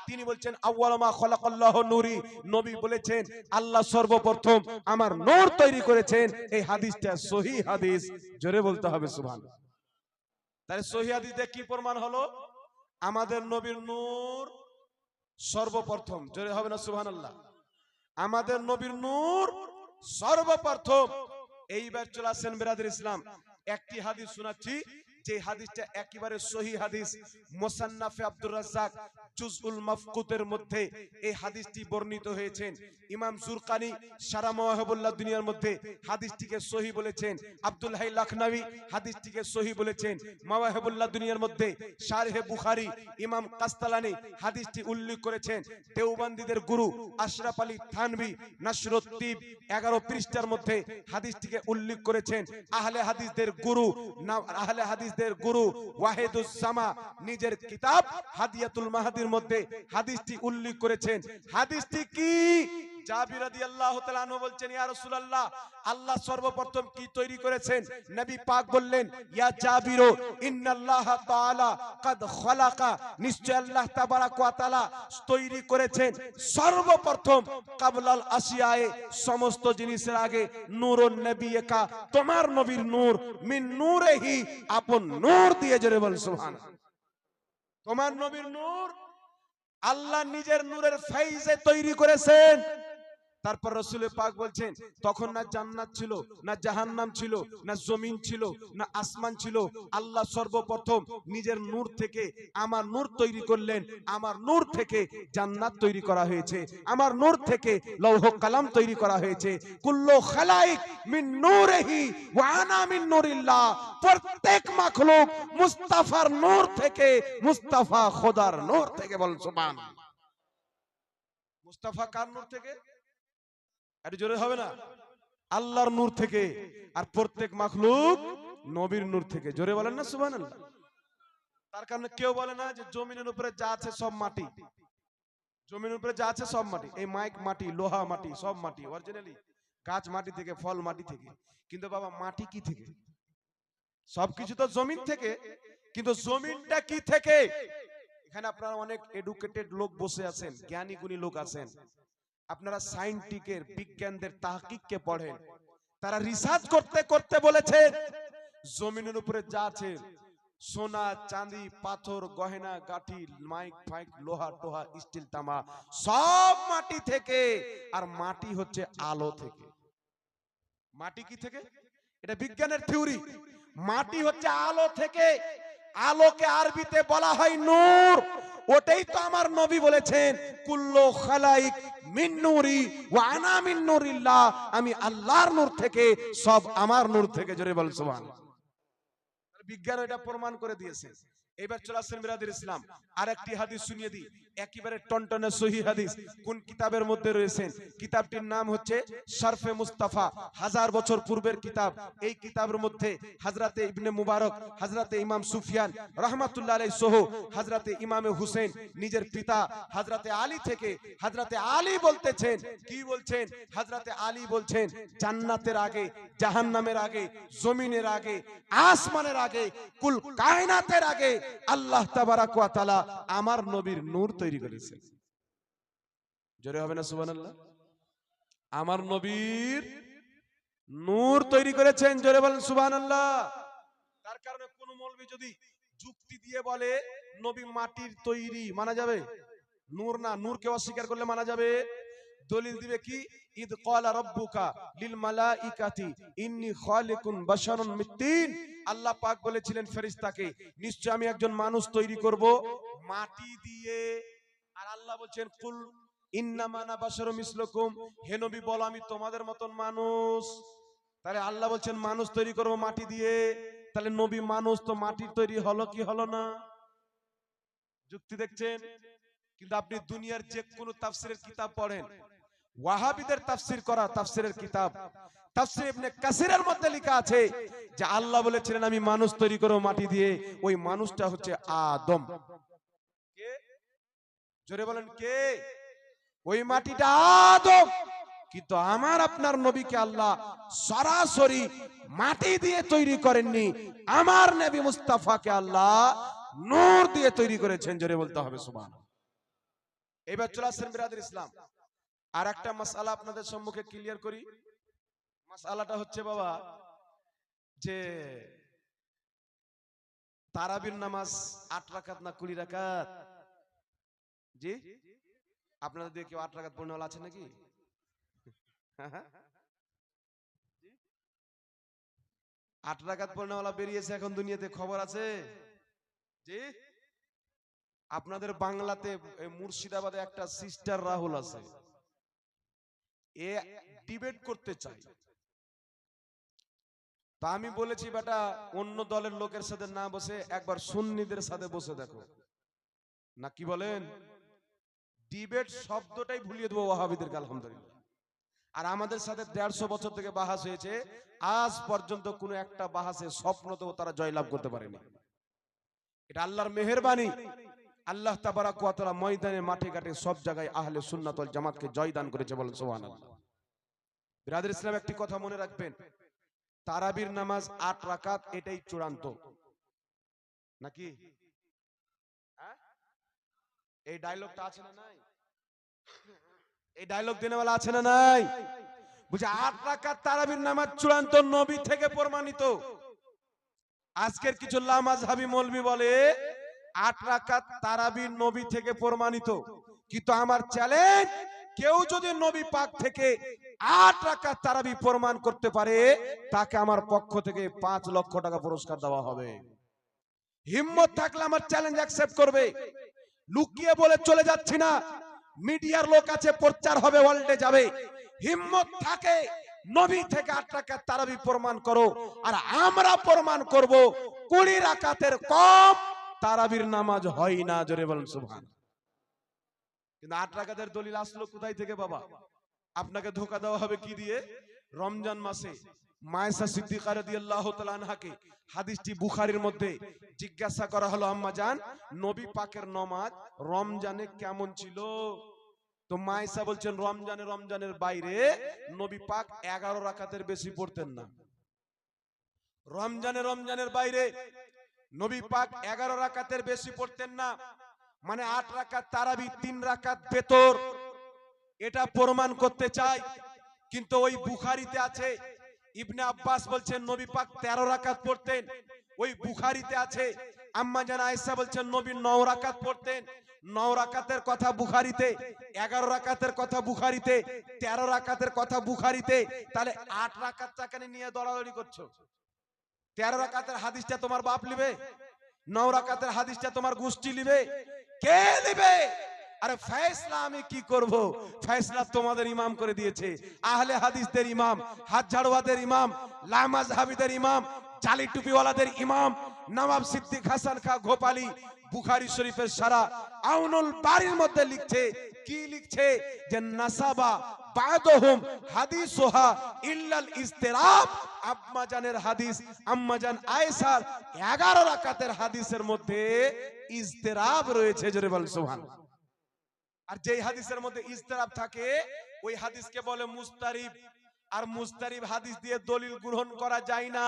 তিনি বলছেন আউয়ালু মা খালাকাল্লাহু নূরি, নবী বলেছেন আল্লাহ সর্বপ্রথম আমার নূর তৈরি করেছেন। এই হাদিসটা সহিহ হাদিস। জোরে বলতে হবে সুবহানাল্লাহ। তাহলে সহিহ হাদিসে কি প্রমাণ হলো? আমাদের নবীর নূর সর্বপ্রথম। জোরে হবে না সুবহানাল্লাহ। আমাদের নবীর নূর সর্বপ্রথম। এইবার চলে আসেন বিরাদর ইসলাম, একটি হাদিস শোনাচ্ছি যে হাদিসটা একেবারে সহিহ হাদিস। মুসান্নাফে আব্দুর রাজ্জাক জুজউল মাফকুতের মধ্যে এই হাদিসটি বর্ণিত হয়েছে। ইমাম জুরকানি সারা মাওয়াহিবুল্লাহ দুনিয়ার মধ্যে হাদিসটিকে সহিহ বলেছেন। আব্দুল হাই লাখনাবী হাদিসটিকে সহিহ বলেছেন। মাওয়াহিবুল্লাহ দুনিয়ার মধ্যে শারহে বুখারী ইমাম কাস্তালানি হাদিসটি উল্লেখ করেছেন। দেওবন্দীদের গুরু আশরাফ আলী থানভী নাসরুত তিব 11 পৃষ্ঠার মধ্যে হাদিসটিকে উল্লেখ করেছেন। আহলে হাদিসদের গুরু ওয়াহিদুস সামা নিজের কিতাব হাদিয়াতুল মাহদির মধ্যে হাদিসটি উল্লেখ করেছেন। হাদিসটি কি? জাবির রাদিয়াল্লাহু তাআলা আনহু বলছেন ইয়া রাসূলুল্লাহ, আল্লাহ সর্বপ্রথম কি তৈরি করেছেন? নবী পাক বললেন ইয়া জাবির ইন্নাল্লাহ তাআলা কাদ খালাকা, নিশ্চয় আল্লাহ তাবারাক ওয়া তাআলা তৈরি করেছেন সর্বপ্রথম কাবলাল আসিয়ায়ে, সমস্ত জিনিসের আগে নূরুন নবিয়্যিকা, তোমার নবীর নূর, মিন নূরিহি, আপন নূর দিয়ে। জোরে বল সুবহানাল্লাহ। তোমার নবীর নূর আল্লাহ নিজের নূরের ফাইজে তৈরি করেছেন। তারপর রাসূল পাক বলছেন তখন না জান্নাত ছিল, না জাহান্নাম ছিল, না জমিন ছিল, না আসমান ছিল। আল্লাহ সর্বপ্রথম নিজের নূর থেকে আমার নূর তৈরি করলেন। আমার নূর থেকে জান্নাত তৈরি করা হয়েছে, আমার নূর থেকে লৌহ কালাম তৈরি করা হয়েছে। কুল্লু খালাইক মিন নূরিহি ওয়া আনা মিন নূরিল্লাহ, প্রত্যেক মাখলুক মুস্তাফার নূর থেকে, মুস্তাফা খোদার নূর থেকে। বল সুবহানাল্লাহ। মুস্তাফা কার নূর থেকে? আরে জোরে হবে না? আল্লাহর নূর থেকে। আর প্রত্যেক মাখলুক নবীর নূর থেকে। জোরে বলেন না সুবহানাল্লাহ। তার কারণে কেউ বলে না যে জমিনের উপরে যা আছে সব মাটি, জমিনের উপরে যা আছে সব মাটি। এই মাইক মাটি, লোহা মাটি, সব মাটি অরিজিনালি। গাছ মাটি থেকে, ফল মাটি থেকে, কিন্তু বাবা মাটি কি থেকে? সবকিছু তো জমিন থেকে, কিন্তু জমিনটা কি থেকে? এখানে আপনারা অনেক এডুকেটেড লোক বসে আছেন, জ্ঞানী গুণী লোক আছেন। আপনারা সায়েন্টিফিকের বিজ্ঞানদের তাহকিককে পড়েন। তারা রিসার্চ করতে করতে বলেছেন জমিনের উপরে যা আছে সোনা, চাঁদি, পাথর, গহনা গাঠি, মাইক ফাইক, লোহা টোহা, স্টিল, তামা, সব মাটি থেকে। আর মাটি হচ্ছে আলো থেকে। মাটি কি থেকে? এটা বিজ্ঞানের থিওরি। মাটি হচ্ছে আলো থেকে। আলোকে আরবিতে বলা হয় নূর। ওটাই তো আমার নবী বলেছেন, কুল্লু খালাইক মিন নূরি ওয়া আনা মিন নূরিল্লাহ, আমি আল্লাহর নূর থেকে, সব আমার নূর থেকে। জোরে বল সুবহানাল্লাহ। বিজ্ঞান এটা প্রমাণ করে দিয়েছে। এবার চলে আসেন বিরাদর ইসলাম, আরেকটি হাদিস শুনিয়ে দিই, একেবারে টনটনে সহিহ হাদিস। কোন কিতাবের মধ্যে রয়েছে? কিতাবটির নাম হচ্ছে শরফে মুস্তাফা, 1000 বছর পূর্বের কিতাব। এই কিতাবের মধ্যে হযরতে ইবনে মুবারক, হযরতে ইমাম সুফিয়ান রাহমাতুল্লাহ আলাইহি সহ হযরতে ইমামে হুসেন নিজের পিতা হযরতে আলী থেকে, হযরতে আলী বলতেছেন, কি বলছেন? হযরতে আলী বলছেন, জান্নাতের আগে, জাহান্নামের আগে, জমিনের আগে, আসমানের আগে, কুল কায়নাতের আগে আল্লাহ তাবারাক ওয়া তাআলা আমার নবীর নূর তৈরি করেছেন। জোরে হবে না সুবহানাল্লাহ? আমার নবীর নূর তৈরি করেছেন। জোরে বলেন সুবহানাল্লাহ। তার কারণে কোন মৌলবি যদি যুক্তি দিয়ে বলে নবী মাটির তৈরি, মানা যাবে? নূর না, নূরকে অস্বীকার করলে মানা যাবে? দলিল দিবে কি? ইদ ক্বালা রাব্বুকা লিল মালাইকাতি ইন্নী খালিকুন বাশারুন মিন তিন, আল্লাহ পাক বলেছিলেন ফেরেশতাকে, নিশ্চয় আমি একজন মানুষ তৈরি করব মাটি দিয়ে। আর আল্লাহ বলছেন কুল ইন্নামা আনা বাশারুম মিসলুকুম, হে নবী বলো আমি তোমাদের মতন মানুষ। তাহলে আল্লাহ বলছেন মানুষ তৈরি করব মাটি দিয়ে, তাহলে নবী মানুষ তো মাটির তৈরি হলো কি হলো না? যুক্তি দেখছেন? কিন্তু আপনি দুনিয়ার যে কোনো তাফসিরের কিতাব পড়েন, ওয়াহাবিদের তাফসির করা তাফসিরের কিতাব, তাফসির ইবনে কাসিরের মধ্যে লেখা আছে যে আল্লাহ বলেছিলেন আমি মানুষ তৈরি করব মাটি দিয়ে, ওই মানুষটা হচ্ছে আদম। কে? জোরে বলেন কে? ওই মাটিটা আদম। কিন্তু আমার আপনার নবীকে আল্লাহ সরাসরি মাটি দিয়ে তৈরি করেননি, আমার নবী মুস্তাফাকে আল্লাহ নূর দিয়ে তৈরি করেছেন। জোরে বলতে হবে সুবহানাল্লাহ। এবার চলে আসেন বিরাদর ইসলাম, আর একটা মাসআলা আপনাদের সম্মুখে ক্লিয়ার করি। মাসআলাটা হচ্ছে বাবা যে তারাবির নামাজ 8 রাকাত না 20 রাকাত? জি, আপনাদের দিকে কেউ 8 রাকাত পড়নেওয়ালা আছে নাকি? 8 রাকাত পড়নেওয়ালা বেরিয়েছে এখন দুনিয়াতে, খবর আছে? জি, আপনাদের বাংলাতে মুর্শিদাবাদে একটা সিস্টার রাহুল আছে, এ ডিবেট করতে চাই। তা আমি বলেছি বেটা অন্য দলের লোকের সাথে না বসে একবার সুন্নিদের সাথে বসে দেখো না, কি বলেন? ডিবেট শব্দটাই ভুলিয়ে দেবো ওয়াহাবিদেরকে আলহামদুলিল্লাহ। আর আমাদের সাথে 150 বছর থেকে বাহাস হয়েছে, আজ পর্যন্ত কোনো একটা বাহাসে স্বপ্নতেও তারা জয়লাভ করতে পারেনি। এটা আল্লাহর মেহেরবানি। আল্লাহ তাবারাক ওয়া তাআলা ময়দানে মাঠে ঘাটে সব জায়গায় আহলে সুন্নাত ওয়াল জামাতকে জয়দান করেছে, বলেন সুবহানাল্লাহ। বিরাদর ইসলাম একটি কথা মনে রাখবেন, তারাবির নামাজ 8 রাকাত এটাই চূড়ান্ত নাকি? এই ডায়লগটা আছে না নাই? এই ডায়লগ দেনেওয়ালা আছে না নাই? বুঝে 8 রাকাত তারাবির নামাজ চূড়ান্ত, নবী থেকে প্রমাণিত। আজকের কিছু লামাযহাবী মৌলবি বলে 8 রাকাত তারাবির নবী থেকে প্রমাণিত, কিন্তু আমার চ্যালেঞ্জ, কেউ যদি নবী পাক থেকে 8 রাকাত তারাবি প্রমাণ করতে পারে, তাকে আমার পক্ষ থেকে 5 লক্ষ টাকা পুরস্কার দেওয়া হবে। হিম্মত থাকলে আমার চ্যালেঞ্জ অ্যাকসেপ্ট করবে। লুকিয়ে বলে চলে যাচ্ছি না, মিডিয়ার লোক আছে, প্রচার হবে, ওয়ার্ল্ডে যাবে। হিম্মত থাকে নবী থেকে 8 রাকাত তারাবি প্রমাণ করো, আর আমরা প্রমাণ করব 20 রাকাতের কম তারাবির নামাজ হয় না। জোরে বলেন সুবহানাল্লাহ। কিন্তু 8 রাকাতের দলিল আসলো কোথায় থেকে বাবা? আপনাকে ধোঁকা দেওয়া হবে কি দিয়ে? রমজান মাসে মায়েশা সিদ্দিকা রাদিয়াল্লাহু তাআলা আনহাকে, হাদিসটি বুখারীর মধ্যে, জিজ্ঞাসা করা হলো আম্মা জান নবী পাকের নামাজ রমজানে কেমন ছিল? তো মায়েশা বলছেন রমজানের বাইরে নবী পাক 11 রাকাতের বেশি পড়তেন না। রমজানের বাইরে নবী পাক 11 রাকাতের বেশি পড়তেন না, মানে 8 রাকাত তারাবি 3 রাকাত বেতর, এটা প্রমাণ করতে চাই। কিন্তু ওই বুখারীতে আছে, ইবনে আব্বাস বলছেন নবী পাক 13 রাকাত পড়তেন, ওই বুখারীতে আছে। আম্মা জান আয়েশা বলছেন নবী 9 রাকাত পড়তেন, 9 রাকাতের কথা বুখারীতে, 11 রাকাতের কথা বুখারীতে, 13 রাকাতের কথা বুখারীতে। তাহলে 8 রাকাতটাকে নিয়ে দৌড়াদৌড়ি করছো? 13 রাকাতের হাদিসটা তোমার বাপ নেবে? 9 রাকাতের হাদিসটা তোমার গোষ্ঠী নিবে? কে নিবে? আরে ফয়সালা আমি কি করব? ফয়সালা তোমাদের ইমাম করে দিয়েছে, আহলে হাদিসদের ইমাম, হাত ঝাড়ুয়াদের ইমাম, লা মাযহাবিদের ইমাম, জালি টুপিওয়ালাদের ইমাম নবাব সিদ্দিক হাসান খা গোপালী বুখারী শরীফের সারা আউনুল বারীর মধ্যে লিখছে, কি লিখছে? যে নাসাবা বাদহুম হাদিসুহা ইল্লাল ইস্তিরাব। আম্মা জানের হাদিস, আম্মা জান আয়েশার 11 রাকাতের হাদিসের মধ্যে ইস্তিরাব রয়েছে, জোরে বল সুবহানাল্লাহ। আর যেই হাদিসের মধ্যে ইস্তিরাব থাকে ওই হাদিসকে বলে মুস্তারিব। আর মুস্তারিব হাদিস দিয়ে দলিল গ্রহণ করা যায় না,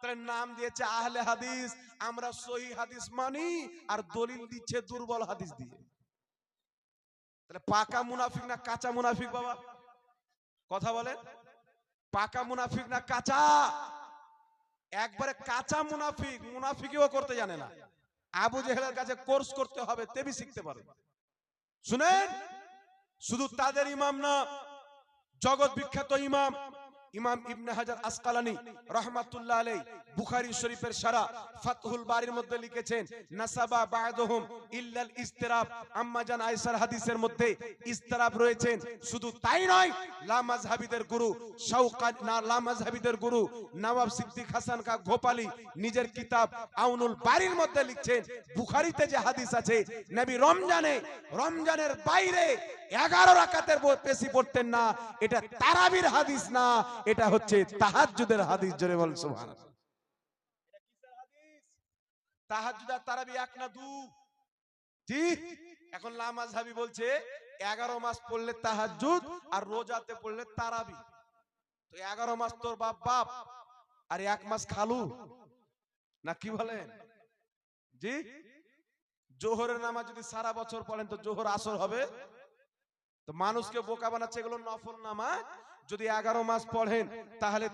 তাহলে নাম দিয়েছে আহলে হাদিস। আমরা সহিহ হাদিস মানি আর দলিল দিচ্ছে দুর্বল হাদিস দিয়ে। তাহলে পাকা মুনাফিক না কাঁচা মুনাফিক? বাবা কথা বলেন, পাকা মুনাফিক না কাঁচা? একবারে কাঁচা মুনাফিক, মুনাফিকিও করতে জানে না। আবু জেহেলের কাছে কোর্স করতে হবে, তেবি শিখতে পারবে। শুনেন, শুধু তাদের ইমাম না, জগৎ বিখ্যাত ইমাম ইমাম ইবনে হাজার আসকালানী রাহমাতুল্লাহ আলাইহি বুখারী শরীফের সারা ফাতহুল বারীর মধ্যে লিখেছেন, নাসাবা বা'দহুম ইল্লাল ইস্তিরাব। আম্মা জান আয়েশার হাদিসের মধ্যে ইস্তিরাব রয়েছেন। শুধু তাই নয়, লা মাযহাবিদের গুরু শাওকাত না লা মাযহাবিদের গুরু নওয়াব সিদ্দিক হাসান কা গোপালী নিজের কিতাব আউনুল বারীর মধ্যে লিখছেন, বুখারীতে যে হাদিস আছে নবী রমজানের বাইরে 11 রাকাতের বেশি পড়তেন না। এটা তারাবির হাদিস না, এটা হচ্ছে তাহাজ্জুদের হাদিস। জোরে বল সুবহানাল্লাহ। এটা কিসের হাদিস? তাহাজ্জুদ আর তারাবি এক না দু? জি। এখন লা মাযহাবি বলছে 11 মাস পড়লে তাহাজ্জুদ আর রোজাতে পড়লে তারাবি। তো 11 মাস তোর বাপ আর 1 মাস খালু, না কি বলেন? জি। জোহরের নামাজ যদি সারা বছর পড়েন তো জোহর আসর হবে? তো মানুষকে বোকা বানাচ্ছে, এগুলো নফল নামাজ। যদি 11 মাস পড়েন তাহলে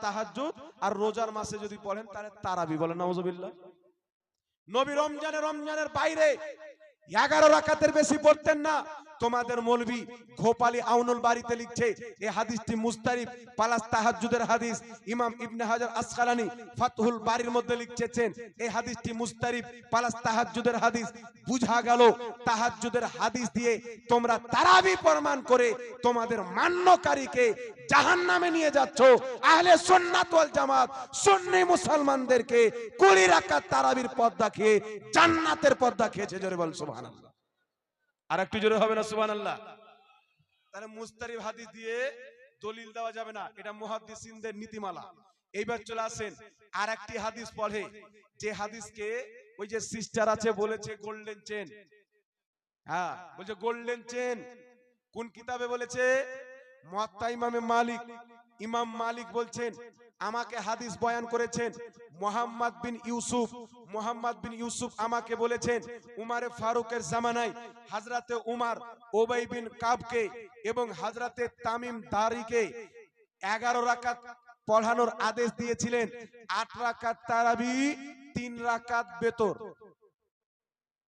তাহাজ্জুদ, আর রোজার মাসে যদি পড়েন তাহলে তারাবি। বলেন নাউজুবিল্লাহ। নবী রমজানের বাইরে 11 রাকাতের বেশি পড়তেন না। তোমাদের মৌলভী গোপালী আউনুল বারীতে লিখছে এই হাদিসটি মুস্তারিব প্লাস তাহাজ্জুদের হাদিস। ইমাম ইবনে হাজার আসকালানী ফাতহুল বারীর মধ্যে লিখেছেন এই হাদিসটি মুস্তারিব প্লাস তাহাজ্জুদের হাদিস। বুঝা গেল তাহাজ্জুদের হাদিস দিয়ে তোমরা তারাবি প্রমাণ করে তোমাদের মান্যকারীকে জাহান্নামে নিয়ে যাচ্ছ। আহলে সুন্নাত ওয়াল জামাত সুন্নি মুসলমানদেরকে 20 রাকাত তারাবির পথ দেখিয়ে জান্নাতের পথ দেখিয়েছে। জোরে বল সুবহানাল্লাহ। আর একটু জোরে হবে না সুবহানাল্লাহ? তাহলে মুস্তারিব হাদিস দিয়ে দলিল দেওয়া যাবে না, এটা মুহাদ্দিসিনদের নীতিমালা। এইবার চলে আসেন আর একটি হাদিস পড়ে, যে হাদিসকে ওই যে সিস্টার আছে বলেছে গোল্ডেন চেন। হ্যাঁ বলছে গোল্ডেন চেন। কোন কিতাবে বলেছে? মুয়াত্তা ইমাম মালিক বলছেন, আমাকে হাদিস বয়ান করেছেন মোহাম্মদ বিন ইউসুফ আমাকে বলেছেন উমারে ফারুকের জামানায় হযরতে উমার উবাই বিন কাবকে এবং হযরতে তামিম দারিকে 11 রাকাত পড়ানোর আদেশ দিয়েছিলেন। 8 রাকাত তারাবি, 3 রাকাত বেতর।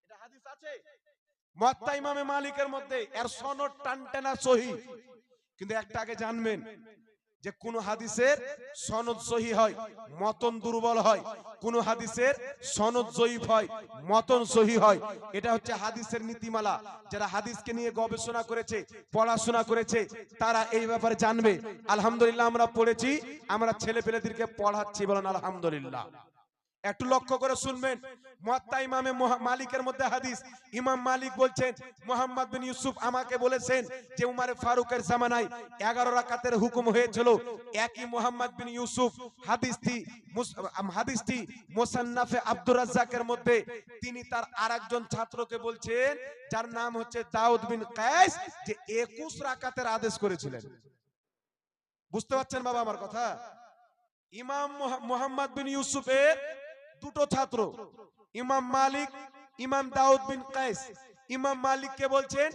এটা হাদিস আছে মুয়াত্তা ইমামে মালিকের মধ্যে, এর সনদ টানটানা সহিহ। কিন্তু একটা আগে জানবেন যে কোন হাদিসের সনদ সহিহ হয় মতন দুর্বল হয়, কোন হাদিসের সনদ জয়ীফ হয় মতন সহিহ হয়। এটা হচ্ছে হাদিসের নীতিমালা। যারা হাদিসকে নিয়ে গবেষণা করেছে, পড়াশোনা করেছে, তারা এই ব্যাপারে জানবে। আলহামদুলিল্লাহ আমরা পড়েছি, আমরা ছেলেপেলেদেরকে পড়াচ্ছি। বলেন আলহামদুলিল্লাহ। একটু লক্ষ্য করে শুনবেন, মুয়াত্তা ইমামে মালিকের মধ্যে হাদিস, ইমাম মালিক বলছেন মুহাম্মদ বিন ইউসুফ আমাকে বলেছেন যে উমারে ফারুকের জামানায় 11 রাকাতের হুকুম হয়েছিল। একই মুহাম্মদ বিন ইউসুফ হাদিসটি মুসান্নাফে আব্দুর রাজ্জাকের মধ্যে তিনি তার আরেকজন ছাত্রকে বলছেন যার নাম হচ্ছে দাউদ বিন কায়েস, যে 21 রাকাতের আদেশ করেছিলেন। বুঝতে পারছেন বাবা আমার কথা? ইমাম মুহাম্মদ বিন ইউসুফের দুটো ছাত্র, ইমাম মালিক, ইমাম দাউদ বিন কায়েস। ইমাম মালিককে বলছেন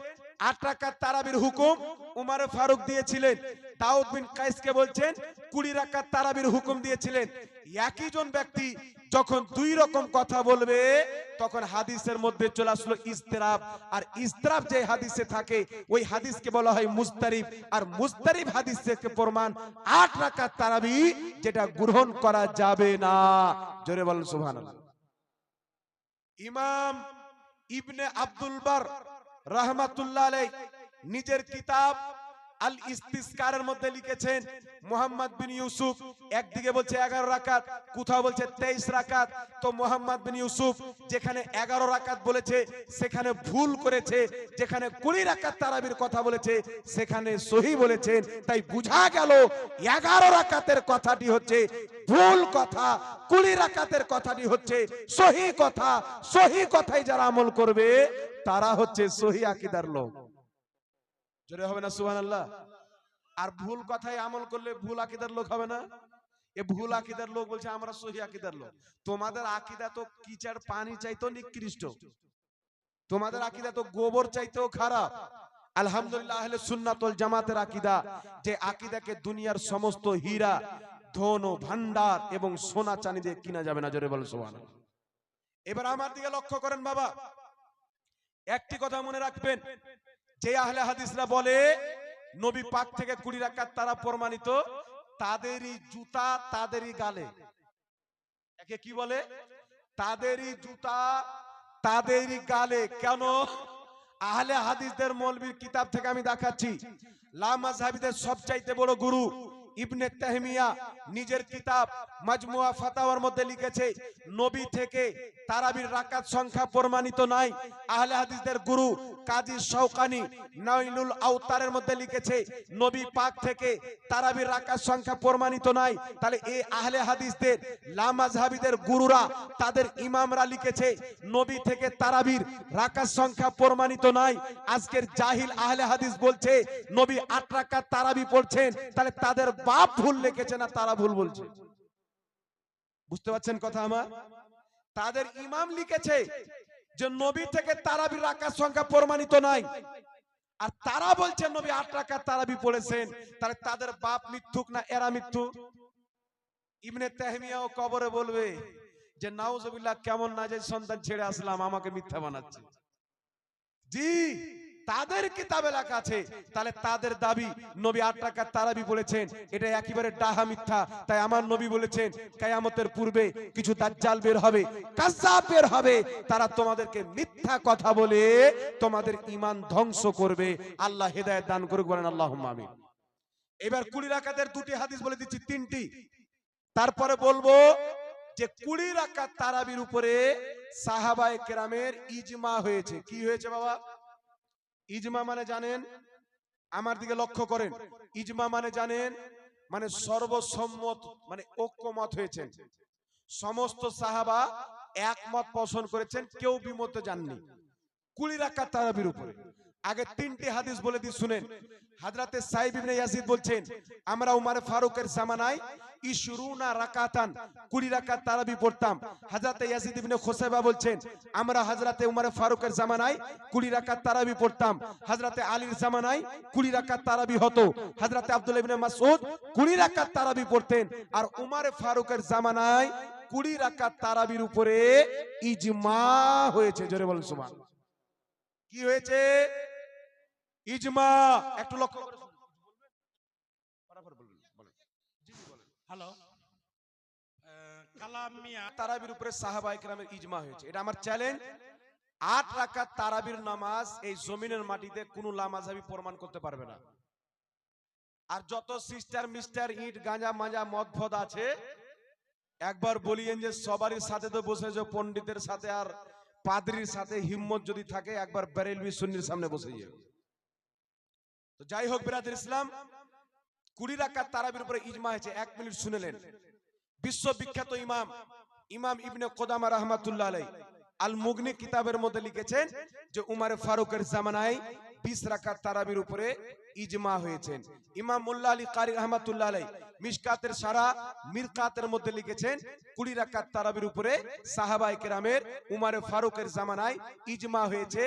8 রাকাত তারাবির হুকুম উমারে ফারুক দিয়েছিলেন। দাউদ বিন কায়েসকে বলছেন 20 রাকাত তারাবির হুকুম দিয়েছিলেন। একই জন ব্যক্তি যখন দুই রকম কথা বলবে তখন হাদিসের মধ্যে চলে আসলো ইস্তিরাব। আর ইস্তিরাব যে হাদিসে থাকে ওই হাদিসকে বলা হয় মুস্তারিব। আর মুস্তারিব হাদিস থেকে প্রমাণ 8 রাকাত তারাবি, যেটা গ্রহণ করা যাবে না। জোরে বলেন সুবহানাল্লাহ। ইমাম ইবনে আব্দুল বার রাহমাতুল্লাহ আলাইহি নিজের কিতাব আল ইস্তিসকারের মধ্যে লিখেছেন মুহাম্মদ বিন ইউসুফ একদিকে বলছে 11 রাকাত, কোথাও বলছে 23 রাকাত। তো মুহাম্মদ বিন ইউসুফ যেখানে 11 রাকাত বলেছে সেখানে ভুল করেছে, যেখানে 20 রাকাত তারাবির কথা বলেছে সেখানে সহি বলেছেন। তাই বোঝা গেল 11 রাকাতের কথাটি হচ্ছে ভুল কথা, 20 রাকাতের কথাটি হচ্ছে সহি কথা। সহি কথাই যারা আমল করবে তারা হচ্ছে সহি আকীদার লোক। জোরে হবে না সুবহানাল্লাহ? আর ভুল কথায় আমল করলে ভুল আকীদার লোক হবে না? এ ভুল আকীদার লোক বলছে আমরা সহি আকীদার লোক। তোমাদের আকীদা তো কিচার পানি চাইতো নিকৃষ্ট, তোমাদের আকীদা তো গোবর চাইতেও খারাপ। আলহামদুলিল্লাহ আহলে সুন্নাত ওয়াল জামাতের আকীদা, যে আকীদাকে দুনিয়ার সমস্ত হীরা ধন ও ভান্ডার এবং সোনা চাঁদি দিয়ে কিনা যাবে না। জোরে বলেন সুবহানাল্লাহ। এবার আমার দিকে লক্ষ্য করেন বাবা, একটি কথা মনে রাখবেন, যে আহলে হাদিসরা বলে নবী পাক থেকে 20 রাকাত তারা প্রমাণিত, তাদেরই জুতা তাদেরই গালে। একে কি বলে? তাদেরই জুতা তাদেরই গালে। কেন? আহলে হাদিসদের মৌলবীর কিতাব থেকে আমি দেখাচ্ছি। লামাযহাবীদের সবচাইতে বড় গুরু ইবনে তাহমিয়া নিজের কিতাব মাজমুয়া ফাতাওয়ার মধ্যে লিখেছে নবী থেকে তারাবির রাকাত সংখ্যা প্রমাণিত নাই। আহলে হাদিসদের গুরু কাজী শওকানি নাইলুল আওতারের মধ্যে লিখেছে নবী পাক থেকে তারাবির রাকাত সংখ্যা প্রমাণিত নাই। তাহলে এই আহলে হাদিসদের লামাযহাবীদের গুরুরা তাদের ইমামরা লিখেছে নবী থেকে তারাবির রাকাত সংখ্যা প্রমাণিত নাই। আজকের জাহিল আহলে হাদিস বলছে নবী 8 রাকাত তারাবি পড়ছেন, তাহলে তাদের বাপ ভুল লিখেছে না তারা ভুল বলছে? বুঝতে পারছেন কথা আমার? তাদের ইমাম লিখেছে যে নবী থেকে তারাবির রাকাত সংখ্যা প্রমাণিত নাই, আর তারা বলছে নবী 8 রাকাত তারাবি পড়েছেন। তাহলে তাদের বাপ মিথ্যুক না এরা মিথ্যু? ইবনে তাহমিয়াও কবরে বলবে যে নাউজুবিল্লাহ, কেমন নাজায়েজ সন্তান ছেড়ে আসলাম, আমাকে মিথ্যা বানাচ্ছে। জি, তাদের কিতাবে লেখা আছে। তাহলে তাদের দাবি নবী 8 রাকাত তারাবি পড়েছেন, এটা একেবারে ডাহা মিথ্যা। তাই আমার নবী বলেছেন কিয়ামতের পূর্বে কিছু দাজ্জাল বের হবে, কাযযাব বের হবে, তারা তোমাদেরকে মিথ্যা কথা বলে তোমাদের ঈমান ধ্বংস করবে। আল্লাহ হেদায়েত দান করুক, বলেন আল্লাহুম্মা আমিন। এবার 20 রাকাতের দুটি হাদিস বলে দিচ্ছি, তিনটি, তারপরে বলবো যে 20 রাকাত তারাবির উপরে সাহাবায়ে কেরামের ইজমা হয়েছে। কি হয়েছে বাবা? ইজমা মানে জানেন? আমার দিকে লক্ষ্য করেন। ইজমা মানে জানেন? মানে সর্বসম্মত, মানে ঐক্যমত হয়েছেন। সমস্ত সাহাবা একমত পোষণ করেছেন, কেউ বিমতে যাননি 20 রাকাত তারাবির উপরে। আগে 3টি হাদিস বলে দিই, শুনেন। হযরতে সাইব ইবনে ইয়াজিদ বলছেন আমরা উমর ফারুকের জামানায় 20 রাকাতান 20 রাকাত তারাবি পড়তাম। হযরতে ইয়াজিদ ইবনে খুসাইবা বলছেন আমরা হযরতে উমর ফারুকের জামানায় 20 রাকাত তারাবি পড়তাম। হযরতে আলীর জামানায় 20 রাকাত তারাবি হতো। হযরতে আব্দুল্লাহ ইবনে মাসউদ 20 রাকাত তারাবি পড়তেন। আর উমর ফারুকের জামানায় 20 রাকাত তারাবির উপরে ইজমা হয়েছে। জোরে বলেন সুবহানাল্লাহ। কি হয়েছে? ইজমা। একটু লক্ষ্য করে শুনুন। হ্যালো, কালাম মিয়া। তারাবির উপরে সাহাবায়ে কেরামের ইজমা হয়েছে, এটা আমার চ্যালেঞ্জ। 8 রাকাত তারাবির নামাজ এই জমিনের মাটিতে কোন লামাযহাবী প্রমাণ করতে পারবে না। আর যত সিস্টার মিস্টার ইট গাঁজা মাজা মদ ফদ আছে, একবার বলিয়েন যে সবারই সাথে তো বসে, যে পণ্ডিতের সাথে আর পাদ্রীর সাথে হিম্মত যদি থাকে একবার বেরেলভি সুন্নির সামনে বসে যাবে। তো যাই হোক বিরাদর ইসলাম, 20 রাকাত তারাবির উপরে ইজমা হয়েছে। 1 মিনিট শুনেলেন। বিশ্ববিখ্যাত ইমাম ইমাম ইবনে কুদামা রাহমাতুল্লাহ আলাইহি আল মুগনি কিতাবের মধ্যে লিখেছেন যে উমর ফারুকের জামানায় 20 রাকাত তারাবির উপরে ইজমা হয়েছে। ইমাম মোল্লা আলী কারি রাহমাতুল্লাহ আলাইহি মিশকাতের সারা মিরকাতের মধ্যে লিখেছেন 20 রাকাত তারাবির উপরে সাহাবায়ে কেরামের উমর ফারুকের জামানায় ইজমা হয়েছে,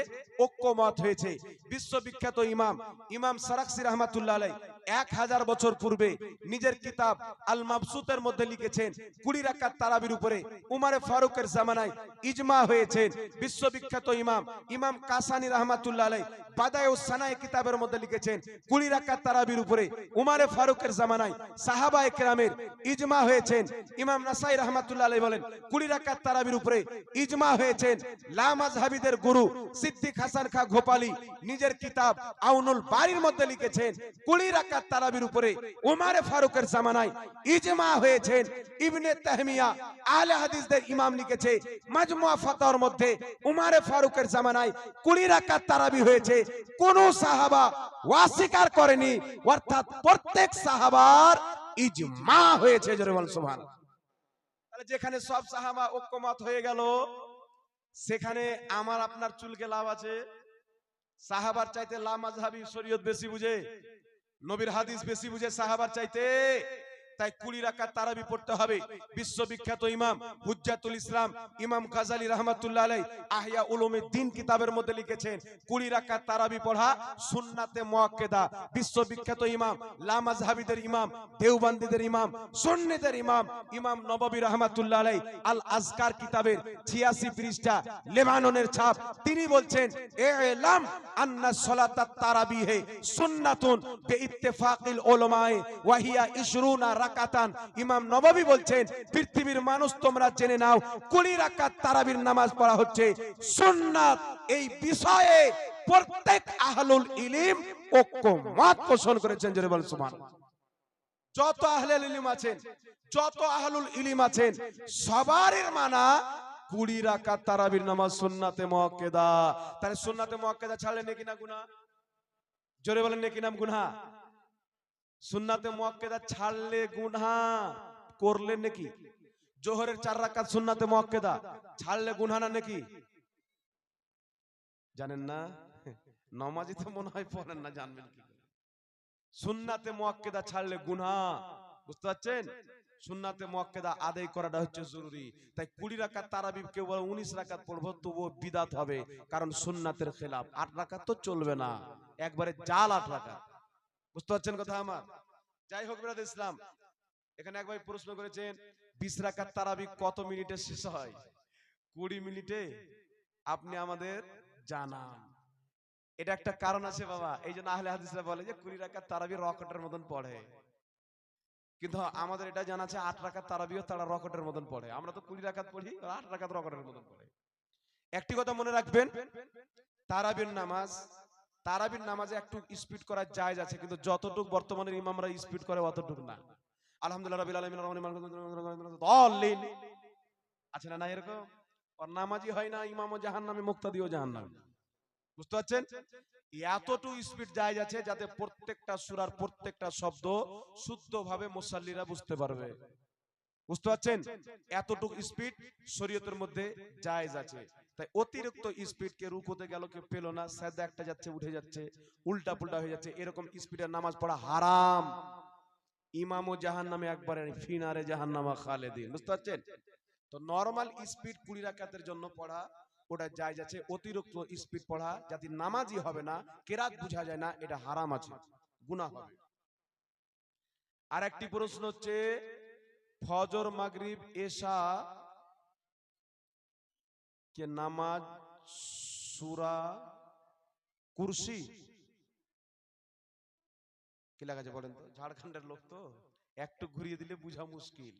ঐক্যমত হয়েছে। বিশ্ববিখ্যাত ইমাম ইমাম সারাকসি রাহমাতুল্লাহ আলাইহি 1000 বছর পূর্বে নিজের কিতাব আল মাবসুতের মধ্যে লিখেছেন 20 রাকাত তারাবির উপরে উমর ফারুকের জামানায় ইজমা হয়েছে। বিশ্ববিখ্যাত ইমাম ইমাম কাসানি রাহমাতুল্লাহ আলাইহি বাদায়ুস সানায়ে কিতাবের মধ্যে লিখেছেন 20 রাকাত তারাবির উপরে উমারে ফারুকের জামানায় সাহাবায়ে কেরামের ইজমা হয়েছেন। ইমাম নাসাই রাহমাতুল্লাহ আলাইহি বলেন 20 রাকাত তারাবির উপরে ইজমা হয়েছেন। লা মাযহাবিদের গুরু সিদ্দিক হাসান খাঁ গোপালী নিজের কিতাব আউনুল বারীর মধ্যে লিখেছেন 20 রাকাত তারাবির উপরে উমারে ফারুকের জামানায় ইজমা হয়েছেন। ইবনে তাহমিয়া আহলে হাদিসদের ইমাম লিখেছে মাজমুয়া ফাতাওয়ার মধ্যে উমারে ফারুকের জামানায় 20 রাকাত তারাবি হয়েছে, কোন সাহাবা অস্বীকার করেনি, অর্থাৎ প্রত্যেক সাহাবার ইজমা হয়েছে। জোরে বল সুবহানাল্লাহ। তাহলে যেখানে সব সাহাবা ঐক্যমত হয়ে গেল, সেখানে আমার আপনার চুলকে লাভ আছে? সাহাবার চাইতে লা মাযহাবী শরীয়ত বেশি বুঝে, নবীর হাদিস বেশি বুঝে সাহাবার চাইতে। তাই 20 রাকাত তারাবি পড়তে হবে। বিশ্ববিখ্যাত ইমাম হুজ্জাতুল ইসলাম ইমাম গাজালি রাহমাতুল্লাহ আলাইহি আহইয়া উলুমিদ্দিন কিতাবের মধ্যে লিখেছেন 20 রাকাত তারাবি পড়া সুন্নাতে মুআক্কাদা। বিশ্ববিখ্যাত ইমাম লা মাযহাবীদের ইমাম দেওবন্দীদের ইমাম সুন্নিদের ইমাম ইমাম নববী রাহমাতুল্লাহ আলাইহি আল আজকার কিতাবের 86 পৃষ্ঠা লেবাননের ছাপ, তিনি বলছেন ইলাম আন্না সালাতাত তারাবিহে সুন্নাতুন বিইত্তিফাকিল উলামায়ে ওয়া হিয়া 20 রাকাতান। ইমাম নববী বলছেন পৃথিবীর মানুষ তোমরা জেনে নাও 20 রাকাত তারাবির নামাজ পড়া হচ্ছে সুন্নাত। এই বিষয়ে প্রত্যেক আহলুল ইলম ঐক্যমত পোষণ করেছেন। জোরে বল সুবহানাল্লাহ। যত আহলুল ইলম আছেন, যত আহলুল ইলম আছেন, সবারই মানা 20 রাকাত তারাবির নামাজ সুন্নাতে মুআক্কাদা। তাহলে সুন্নাতে মুআক্কাদা ছাড়লে নেকি না গুনাহ? জোরে বলেন নেকি না গুনাহ? সুন্নাতে মুআক্কাদা ছাড়লে গুনাহ, করলে নেকি? জোহরের 4 রাকাত সুন্নাতে মুআক্কাদা ছাড়লে গুনাহ না নেকি? জানেন না? নামাজি তো মনে হয় পড়েন না, জানবেন কি? সুন্নাতে মুআক্কাদা ছাড়লে গুনাহ, বুঝতে পারছেন? সুন্নাতে মুআক্কাদা আদায় করাটা হচ্ছে জরুরি। তাই 20 রাকাত তারাবি কেউ বলে 19 রাকাত পড়বো তবুও বিদআত হবে, কারণ সুন্নাতের খেলাফ। 8 রাকাত তো চলবে না, একবারে জাল 8 রাকাত। বুঝতে পারছেন কথা আমার? যাই হোক ব্রাদার ইসলাম, এখানে এক ভাই প্রশ্ন করেছেন 20 রাকাত তারাবি কত মিনিটে শেষ হয়? 20 মিনিটে। আপনি আমাদের জানান। এটা একটা কারণ আছে বাবা, এই জন্য আহলে হাদিসরা বলে যে 20 রাকাত তারাবি রকেটের মতন পড়ে। কিন্তু আমাদের এটা জানা আছে 8 রাকাত তারাবিও তারা রকেটের মতন পড়ে। আমরা তো 20 রাকাত পড়ি, 8 রাকাত রকেটের মতন পড়ে। একটি কথা মনে রাখবেন, তারাবির নামাজে একটু স্পিড করা জায়েজ আছে, কিন্তু যতটুকু বর্তমানের ইমামরা স্পিড করে অতটুকু না। আলহামদুলিল্লাহ রাব্বিল আলামিন দাল্লিন আছে না, না এরকম? আর নামাজি হয় না, ইমামও জাহান্নামে, মুক্তাদিও জাহান্নামে। বুঝতে পারছেন? এতটুকু স্পিড জায়েজ আছে যাতে প্রত্যেকটা সূরার প্রত্যেকটা শব্দ শুদ্ধভাবে মুসাল্লিরা বুঝতে পারবে। বুঝতে পারছেন? এতটুকু স্পিড শরীয়তের মধ্যে জায়েজ আছে। তাই অতিরিক্ত স্পিড, কে রুকুতে গেল কেউ পেল না, সাজদা একটা যাচ্ছে উঠে যাচ্ছে, উল্টা পুল্টা হয়ে যাচ্ছে, এরকম স্পিডে নামাজ পড়া হারাম। ইমামও জাহান্নামে, একবারে ফিনারে জাহান্নামা খালেদিন। বুঝতে পারছেন? তো নরমাল স্পিড 20 রাকাতের জন্য পড়া ওটা জায়েজ আছে। অতিরিক্ত স্পিড পড়া যাতে নামাজি হবে না, কেরাত বোঝা যায় না, এটা হারাম আছে, গুনাহ হবে। আর একটি প্রশ্ন হচ্ছে ফজর মাগরিব এশা কে নামাজ সূরা কুরসি কি লেখা আছে বলেন তো? ঝাড়খণ্ডের লোক তো, একটু ঘুরিয়ে দিলে বুঝা মুশকিল।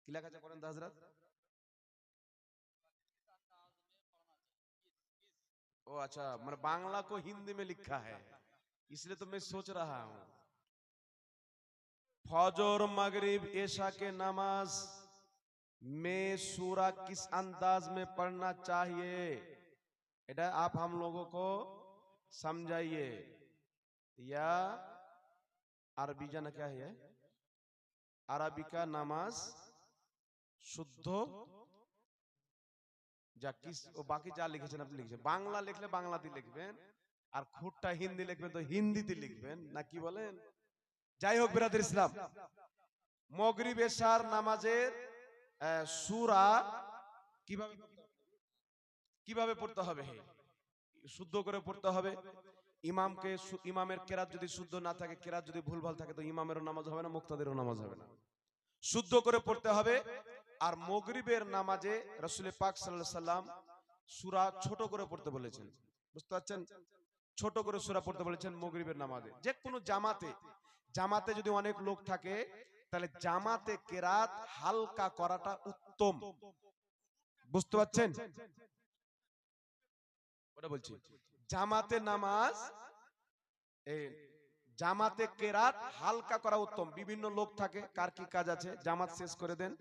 কি লেখা আছে বলেন তো হযরত? ओ अच्छा, मैंने बांग्ला को हिंदी में लिखा है, इसलिए तो मैं सोच रहा हूं। फजर मगरिब ऐशा के नमाज में सूरा किस अंदाज में पढ़ना चाहिए, এটা आप हम लोगों को समझाइए। या अरबी जाना क्या है, अरबी का नमाज शुद्ध যা কিস ও বাকি যা লিখেছেন আপনি লিখেছেন, বাংলা লিখলে বাংলাতে লিখবেন, আর খুঁটটা হিন্দি লিখবেন তো হিন্দিতে লিখবেন, না কি বলেন? যাই হোক বিরাদর ইসলাম, মাগরিব এশার নামাজের সূরা কিভাবে পড়তে হবে? শুদ্ধ করে পড়তে হবে। ইমামের কেরাত যদি শুদ্ধ না থাকে, কেরাত যদি ভুলভাল থাকে, তো ইমামেরও নামাজ হবে না, মুক্তাদিরও নামাজ হবে না। শুদ্ধ করে পড়তে হবে। আর মাগরিবের নামাজে রাসূল পাক সাল্লাল্লাহু আলাইহি সাল্লাম সূরা ছোট করে পড়তে বলেছেন। বুঝতে পারছেন? ছোট করে সূরা পড়তে বলেছেন মাগরিবের নামাজে। যে কোনো জামাতে, জামাতে যদি অনেক লোক থাকে তাহলে জামাতে কেরাত হালকা করাটা উত্তম। বুঝতে পারছেন? ওটা বলছি, জামাতে নামাজ, এই জামাতে কেরাত হালকা করা উত্তম। বিভিন্ন লোক থাকে, কার কি কাজ আছে, জামাত শেষ করে দেন,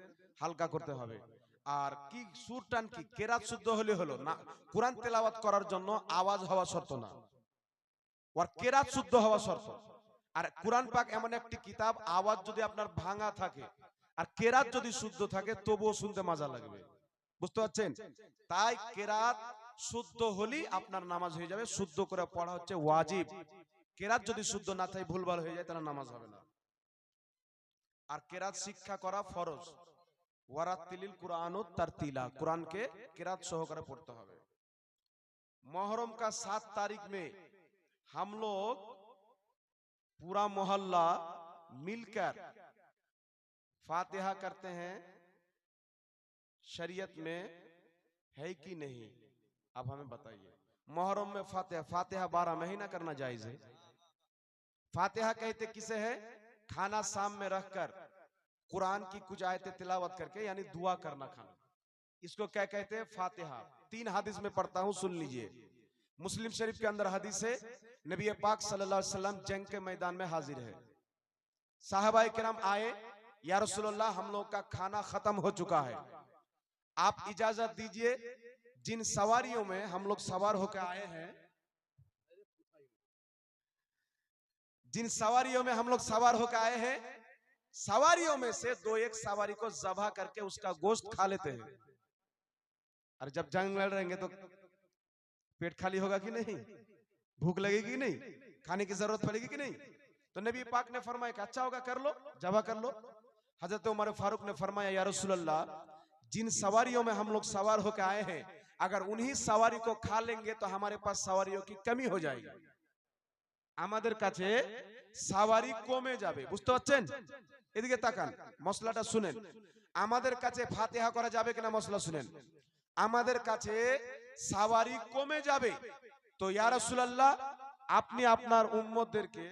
হালকা করতে হবে। আর কি সুর টান কি কেরাত শুদ্ধ হলে হলো না, কোরআন তেলাওয়াত করার জন্য আওয়াজ হওয়া শর্ত না, ওর কেরাত শুদ্ধ হওয়া শর্ত। আর কোরআন পাক এমন একটি কিতাব, আওয়াজ যদি আপনার ভাঙা থাকে আর কেরাত যদি শুদ্ধ থাকে তবুও শুনতে মজা লাগবে। বুঝতে পারছেন? তাই কেরাত শুদ্ধ হলেই আপনার নামাজ হয়ে যাবে। শুদ্ধ করে পড়া হচ্ছে ওয়াজিব। কেরাত যদি শুদ্ধ না থাকে, ভুলভাল হয়ে যায়, তাহলে নামাজ হবে না। আর কেরাত শিক্ষা করা ফরজ। ওয়ারাতিলিল কুরআনুত তারতিলা, कुरानকে কেরাত সহকারে পড়তে হবে। मुहर्रम का 7 तारीख में हम लोग पूरा मोहल्ला मिलकर फातिहा करते हैं। शरीयत में है कि नहीं, अब हमें बताइए। मुहर्रम में फातिहा, फातिहा 12 महीना करना जायज है। फातिहा कहते किसे है? खाना शाम में रखकर कुरान की कुछ आयतें तिलावत करके, यानी दुआ करना खाना, इसको क्या कहते हैं? फातिहा। 3 हदीस में पढ़ता हूं, सुन लीजिए। मुस्लिम शरीफ के अंदर हदीस है, नबी पाक सल्लल्लाहु अलैहि वसल्लम जंग के मैदान में हाजिर है। साहबाए किराम आए, या रसूलुल्लाह हम लोग का खाना खत्म हो चुका है, आप इजाजत दीजिए, जिन सवारियों में हम लोग सवार होकर आए हैं, जिन सवारियों में हम लोग सवार होकर आए हैं, सवारियों में से 2-1 सवारी को ज़बह करके उसका गोश्त खा लेते हैं। और जब जंग लड़ रहेंगे तो पेट खाली होगा कि नहीं, भूख लगेगी कि नहीं, खाने की जरूरत पड़ेगी कि नहीं? तो नबी पाक ने फरमाया कि अच्छा होगा, कर लो, ज़बह कर लो। हजरत उमर फारूक ने फरमाया, या रसूलल्लाह, जिन सवारियों में हम लोग सवार होकर आए हैं, अगर उन्हीं सवारी को खा लेंगे तो हमारे पास सवारियों की कमी हो जाएगी, আমাদের কাছে সওয়ারি কমে যাবে। বুঝতে পারছেন? এদিকে তাকান, মশলাটা শুনেন। আমাদের কাছে ফাতিহা করা যাবে কিনা মশলা শুনেন। আমাদের কাছে সওয়ারি কমে যাবে, তো ইয়া রাসূলুল্লাহ আপনি আপনার উম্মতদেরকে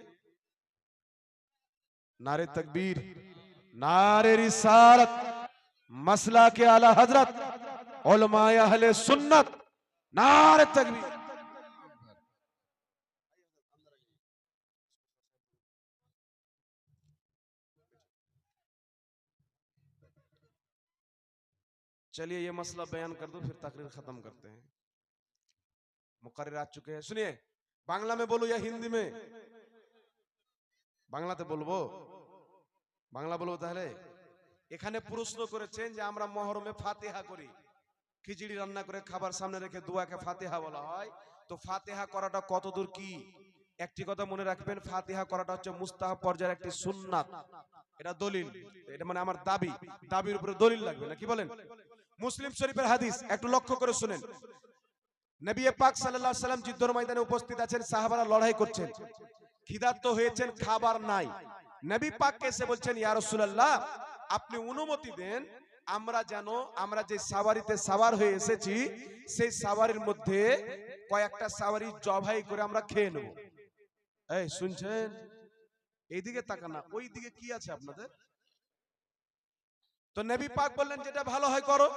নারে তাকবীর, নারে রিসালাত, মাসলা के आला हजरत, उलमाए अहले सुन्नत, नारे तकबीर। चलिए ये मसला बयान कर दो, फिर तकरीर खत्म करते हैं। मुकर्रर आ चुके हैं, सुनिए। बांग्ला में बोलो या हिंदी में? বাংলাতে বলবো, বাংলা বলবো তাহলে। এখানে প্রশ্ন করেছেন যে আমরা মুহররমে ফাতিহা করি, খিচুড়ি রান্না করে খাবার সামনে রেখে দোয়াকে ফাতিহা বলা হয়, তো ফাতিহা করাটা কতদূর কি? একটি কথা মনে রাখবেন, ফাতিহা করাটা হচ্ছে মুস্তাহাব পর্যায়ের একটি সুন্নাত। এটা দলিল, এটা মানে আমার দাবি, দাবির উপরে দলিল লাগবে না, কি বলেন? মুসলিম শরীফের হাদিস একটু লক্ষ্য করে শুনেন। নবী পাক সাল্লাল্লাহু আলাইহি ওয়াসাল্লাম যুদ্ধের ময়দানে উপস্থিত আছেন, সাহাবারা লড়াই করছেন, খিদার্ত হয়েছেন, খাবার নাই। নবী পাককে এসে বলছেন, ইয়া রাসূলুল্লাহ আপনি অনুমতি দেন, আমরা যেন আমরা যে সাওয়ারিতে সাওয়ার হয়ে এসেছি সেই সাওয়ারির মধ্যে কয়েকটা সাওয়ারি জবাই করে আমরা খেয়ে নেব। এই শুনছেন? এইদিকে তাকান না, ওই দিকে কি আছে আপনাদের? তো নবী পাক বললেন যেটা ভালো হয় করো।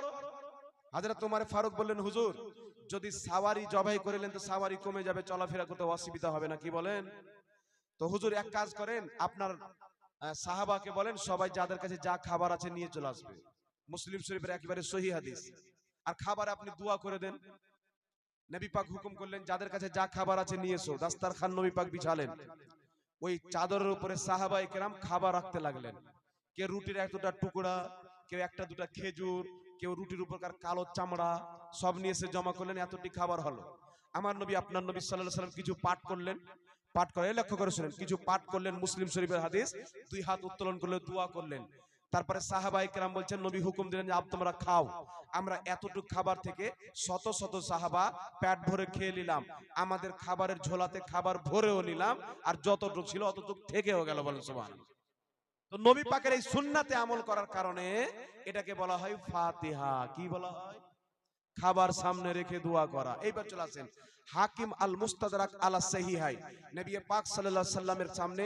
হযরত ওমর ফারুক বললেন, হুজুর যদি সাওয়ারি জবাই করিলেন তো সাওয়ারি কমে যাবে, চলাফেরা করতে অসুবিধা হবে না, কি বলেন? তো হুজুর এক কাজ করেন, আপনার সাহাবাকে বলেন সবাই যাদের কাছে যা খাবার আছে নিয়ে চলে আসবে। মুসলিম শরীফের একেবারে সহিহ হাদিস। আর খাবার আপনি দোয়া করে দেন। নবী পাক হুকুম করলেন যাদের কাছে যা খাবার আছে নিয়ে এসো। দাস্তারখান নবী পাক বিছালেন, ওই চাদরের উপরে সাহাবায়ে কেরাম খাবার রাখতে লাগলেন। কে রুটির একটা টুকরা, কেউ একটা দুটা খেজুর, কেউ রুটির উপরকার কালো চামড়া, সব নিয়ে এসে জমা করলেন। এতটি খাবার হলো। আমার নবী আপনার নবী সাল্লাল্লাহু আলাইহি ওয়াসাল্লাম কিছু পাঠ করলেন, পাঠ করে লক্ষ্য করে শুনেন, কিছু পাঠ করলেন, মুসলিম শরীফের হাদিস, 2 হাত উত্তোলন করলে দোয়া করলেন। তারপরে সাহাবায়ে কেরাম বলছেন, নবী হুকুম দিলেন যে আপ তোমরা খাও। আমরা এতটুকু খাবার থেকে শত শত সাহাবা পেট ভরে খেয়ে নিলাম। আমাদের খাবারের ঝোলাতে খাবার ভরেও নিলাম, আর যতটুকু ছিল অতটুকু থেকেও গেল, বলেন সুবহানাল্লাহ। তো নবী পাকের এই সুন্নাতে আমল করার কারণে এটাকে বলা হয় ফাতিহা। কি বলা হয়? খাবার সামনে রেখে দোয়া করা। এইবার চলে আসেন হাকিম আল মুস্তাদরাক আলা সহিহাই, নবী পাক সাল্লাল্লাহু আলাইহি সাল্লামের সামনে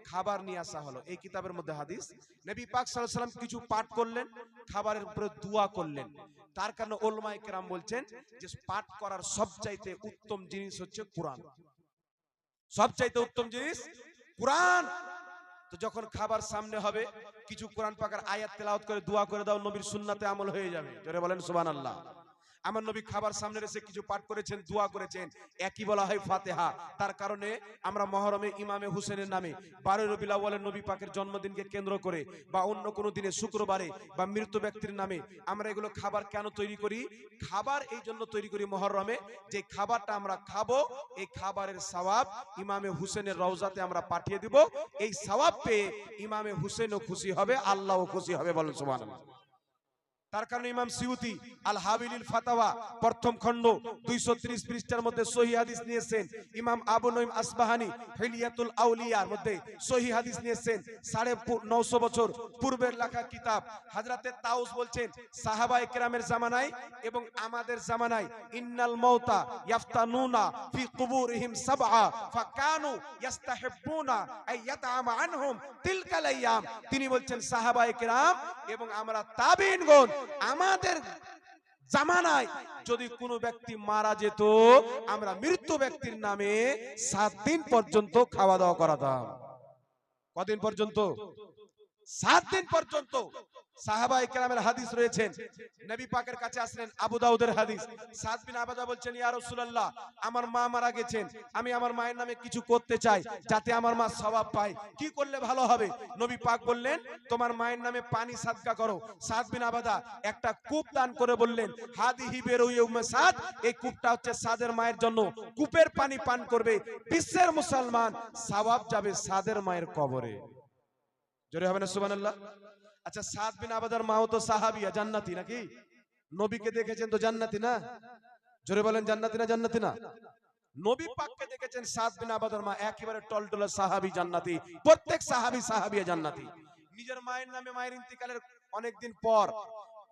খাবার নিয়ে আসা হলো। এই কিতাবের মধ্যে হাদিস, নবী পাক সাল্লাল্লাহু আলাইহি সাল্লাম কিছু পাঠ করলেন, খাবারের উপরে দোয়া করলেন। তার কারণে উলামায়ে কেরাম বলছেন যে পাঠ করার সবচাইতে উত্তম জিনিস হচ্ছে কোরআন। সবচাইতে উত্তম জিনিস কোরআন। তো যখন খাবার সামনে হবে কিছু কোরআন পাকের আয়াত তেলাওয়াত করে দোয়া করে দাও, নবীর সুন্নাতে আমল হয়ে যাবে। জোরে বলেন সুবহানাল্লাহ। আমার নবী খাবার সামনে রেখে কিছু পাঠ করেছেন, দোয়া করেছেন, একই বলা হয় ফাতিহা। তার কারণে আমরা মহরমে ইমামে হুসেনের নামে 12 রবিউল আউয়ালের নবী পাকের জন্মদিনকে কেন্দ্র করে বা অন্য কোনো দিনে শুক্রবারে বা মৃত ব্যক্তির নামে আমরা এগুলো খাবার কেন তৈরি করি? খাবার এই জন্য তৈরি করি মহরমে, যে খাবারটা আমরা খাবো এই খাবারের সওয়াব ইমামে হুসেনের রওজাতে আমরা পাঠিয়ে দিব। এই সওয়াব পেয়ে ইমামে হুসেনও খুশি হবে, আল্লাহও খুশি হবে। বলেন সুবহানাল্লাহ। তার কারণে ইমাম সিউতি আল হাবিলিল ফাতাওয়া প্রথম খণ্ড 230 পৃষ্ঠার মধ্যে সহিহ হাদিস নিয়েছেন। ইমাম আবু নঈম আসবাহানি হিলিয়াতুল আউলিয়ার মধ্যে সহিহ হাদিস নিয়েছেন। 950 বছর পূর্বের লেখা কিতাব। হযরতে তাউস বলছেন সাহাবায়ে কেরামের জামানায় এবং আমাদের জামানায় ইন্নাল মাউতা ইয়াফতানুনা ফি কুবুরিহিম সাবআ ফাকানু ইস্তাহিব্বুনা আই ইয়াতআমা আনহুম তিলকাল আইয়াম। তিনি বলছেন সাহাবায়ে কেরাম এবং আমরা তাবিঈনগণ আমাদের জামানায় যদি কোনো ব্যক্তি মারা যেত আমরা মৃত ব্যক্তির নামে 7 দিন পর্যন্ত খাওয়া দাওয়া করাতাম। কদিন পর্যন্ত? 7 দিন পর্যন্ত। সাহাবায়ে কেরামের হাদিস রয়েছেন, নবী পাকের কাছে আসলেন, আবু দাউদের হাদিস। সাদ বিন আবাদা বলছেন ইয়া রাসূলুল্লাহ আমার মা মারা গেছেন, আমি আমার মায়ের নামে কিছু করতে চাই যাতে আমার মা সওয়াব পায়, কি করলে ভালো হবে? নবী পাক বললেন তোমার মায়ের নামে পানি সাদকা করো। সাদ বিন আবাদা একটা কূপ দান করে বললেন হাদিহি বেরুই উম্মে সাদ, এই কূপটা হচ্ছে সাদের মায়ের জন্য, কূপের পানি পান করবে বিশ্বের মুসলমান, সওয়াব যাবে সাদের মায়ের কবরে। জোরে হবে না সুবহানাল্লাহ। আচ্ছা সাদ বিন আবাদার মাও তো সাহাবিয়া, জান্নাতি নাকি? নবীকে দেখেছেন তো জান্নাতি না? জোরে বলেন জান্নাতি না? জান্নাতি না? নবী পাককে দেখেছেন সাদ বিন আবাদার মা একেবারে টলটলে সাহাবী, জান্নাতি। প্রত্যেক সাহাবী সাহাবিয়া জান্নাতি। নিজের মায়ের নামে মায়ের ইন্তিকালের অনেকদিন পর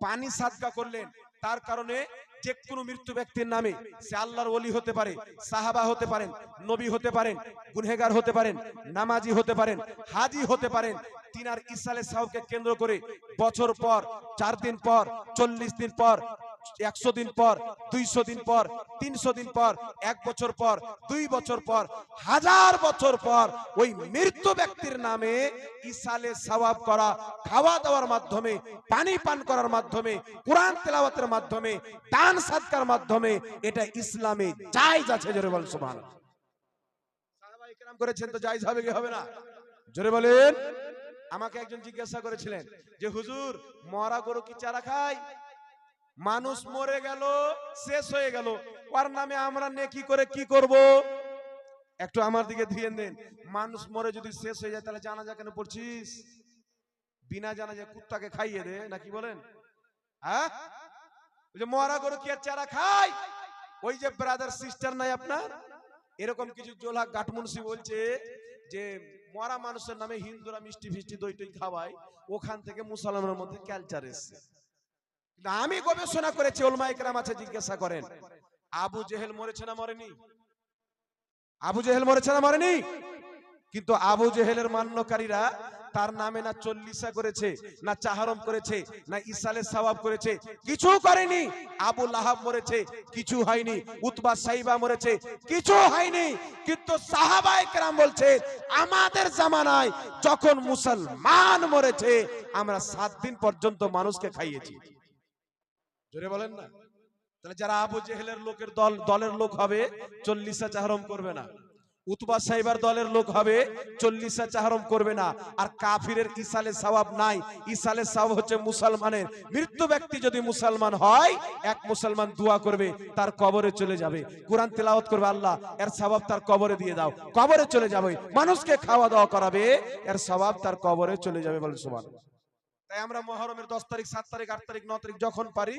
পানি সাদকা করলেন। তার কারণে যে কোনো মৃত্যু ব্যক্তির নামে, সে আল্লাহর ওলি হতে পারে, সাহাবা হতে পারেন, নবী হতে পারেন, গুনহেগার হতে পারেন, নামাজি হতে পারেন, হাজি হতে পারেন, তিনার ইসালে সাহকে কেন্দ্র করে বছর পর, 4 দিন পর, 40 দিন পর, 100 দিন পর, 200 দিন পর, 300 দিন পর, 1 বছর পর, 2 বছর পর, 1000 বছর পর ওই মৃত ব্যক্তির নামে ইসালে সওয়াব করা, খাওয়া দাওয়ার মাধ্যমে, পানি পান করার মাধ্যমে, কোরআন তেলাওয়াতের মাধ্যমে, দান সাদকার মাধ্যমে এটা ইসলামে জায়েজ আছে। জোরে বলেন সুবহানাল্লাহ। সাহাবায়ে কেরাম করেছেন তো জায়েজ হবে কি হবে না? জোরে বলেন। আমাকে একজন জিজ্ঞাসা করেছিলেন যে হুজুর মরা গরু কি চারা খায়? মানুষ মরে গেল, শেষ হয়ে গেল, ওর নামে আমরা নেকি করে কি করব? একটু আমার দিকে ধ্যান দেন। মানুষ মরে যদি শেষ হয়ে যায় তাহলে জানাজা কেন পড়ছিস? বিনা জানাজায় কুত্তাকে খাইয়ে দে, নাকি বলেন? হ্যাঁ, ওই যে মরা গরু কি আর চারা খায়? ওই যে ব্রাদার সিস্টার নাই আপনার, এরকম কিছু জোলা গাটমুন্সি বলছে যে মরা মানুষের নামে হিন্দুরা মিষ্টি ফিষ্টি দই টই খাওয়ায়, ওখান থেকে মুসলমানের মধ্যে কালচার এসেছে। আমি গবেষণা করেছি, উলামায়ে কেরাম আছে, জিজ্ঞাসা করেন আবু জেহেল মরেছে না মরেনি? আবু জেহেল মরেছে না মরেনি? কিন্তু আবু জেহেলের মান্যকারীরা তার নামে না চল্লিশা করেছে, না চাহারম করেছে, না ইসালে সওয়াব করেছে, কিছু করেনি। আবু লাহাব মরেছে, কিছু হয়নি। উতবা সাইবা মরেছে, কিছু হয়নি। কিন্তু সাহাবায়ে কেরাম বলছে আমাদের জামানায় যখন মুসলমান মরেছে আমরা 7 দিন পর্যন্ত মানুষকে খাইয়েছি। জোরে বলেন না। তাহলে যারা আবু জেহেলের লোকের দলের লোক হবে 40 চাহরম করবে না, উতবা সাইবার দলের লোক হবে 40 চাহরম করবে না। আর কাফিরের ইসালে সওয়াব নাই। ইসালে সওয়াব হচ্ছে মুসলমানের। মৃত্যু ব্যক্তি যদি মুসলমান হয়, এক মুসলমান দোয়া করবে তার কবরে চলে যাবে, কোরআন তেলাওয়াত করবে, আল্লাহ এর সওয়াব তার কবরে দিয়ে দাও, কবরে চলে যাবে। মানুষকে খাওয়া দাওয়া করাবে, এর সওয়াব তার কবরে চলে যাবে। বলেন সুবহানাল্লাহ। তাই আমরা মুহররমের 10 তারিখ, 7 তারিখ, 8 তারিখ, 9 তারিখ যখন পারি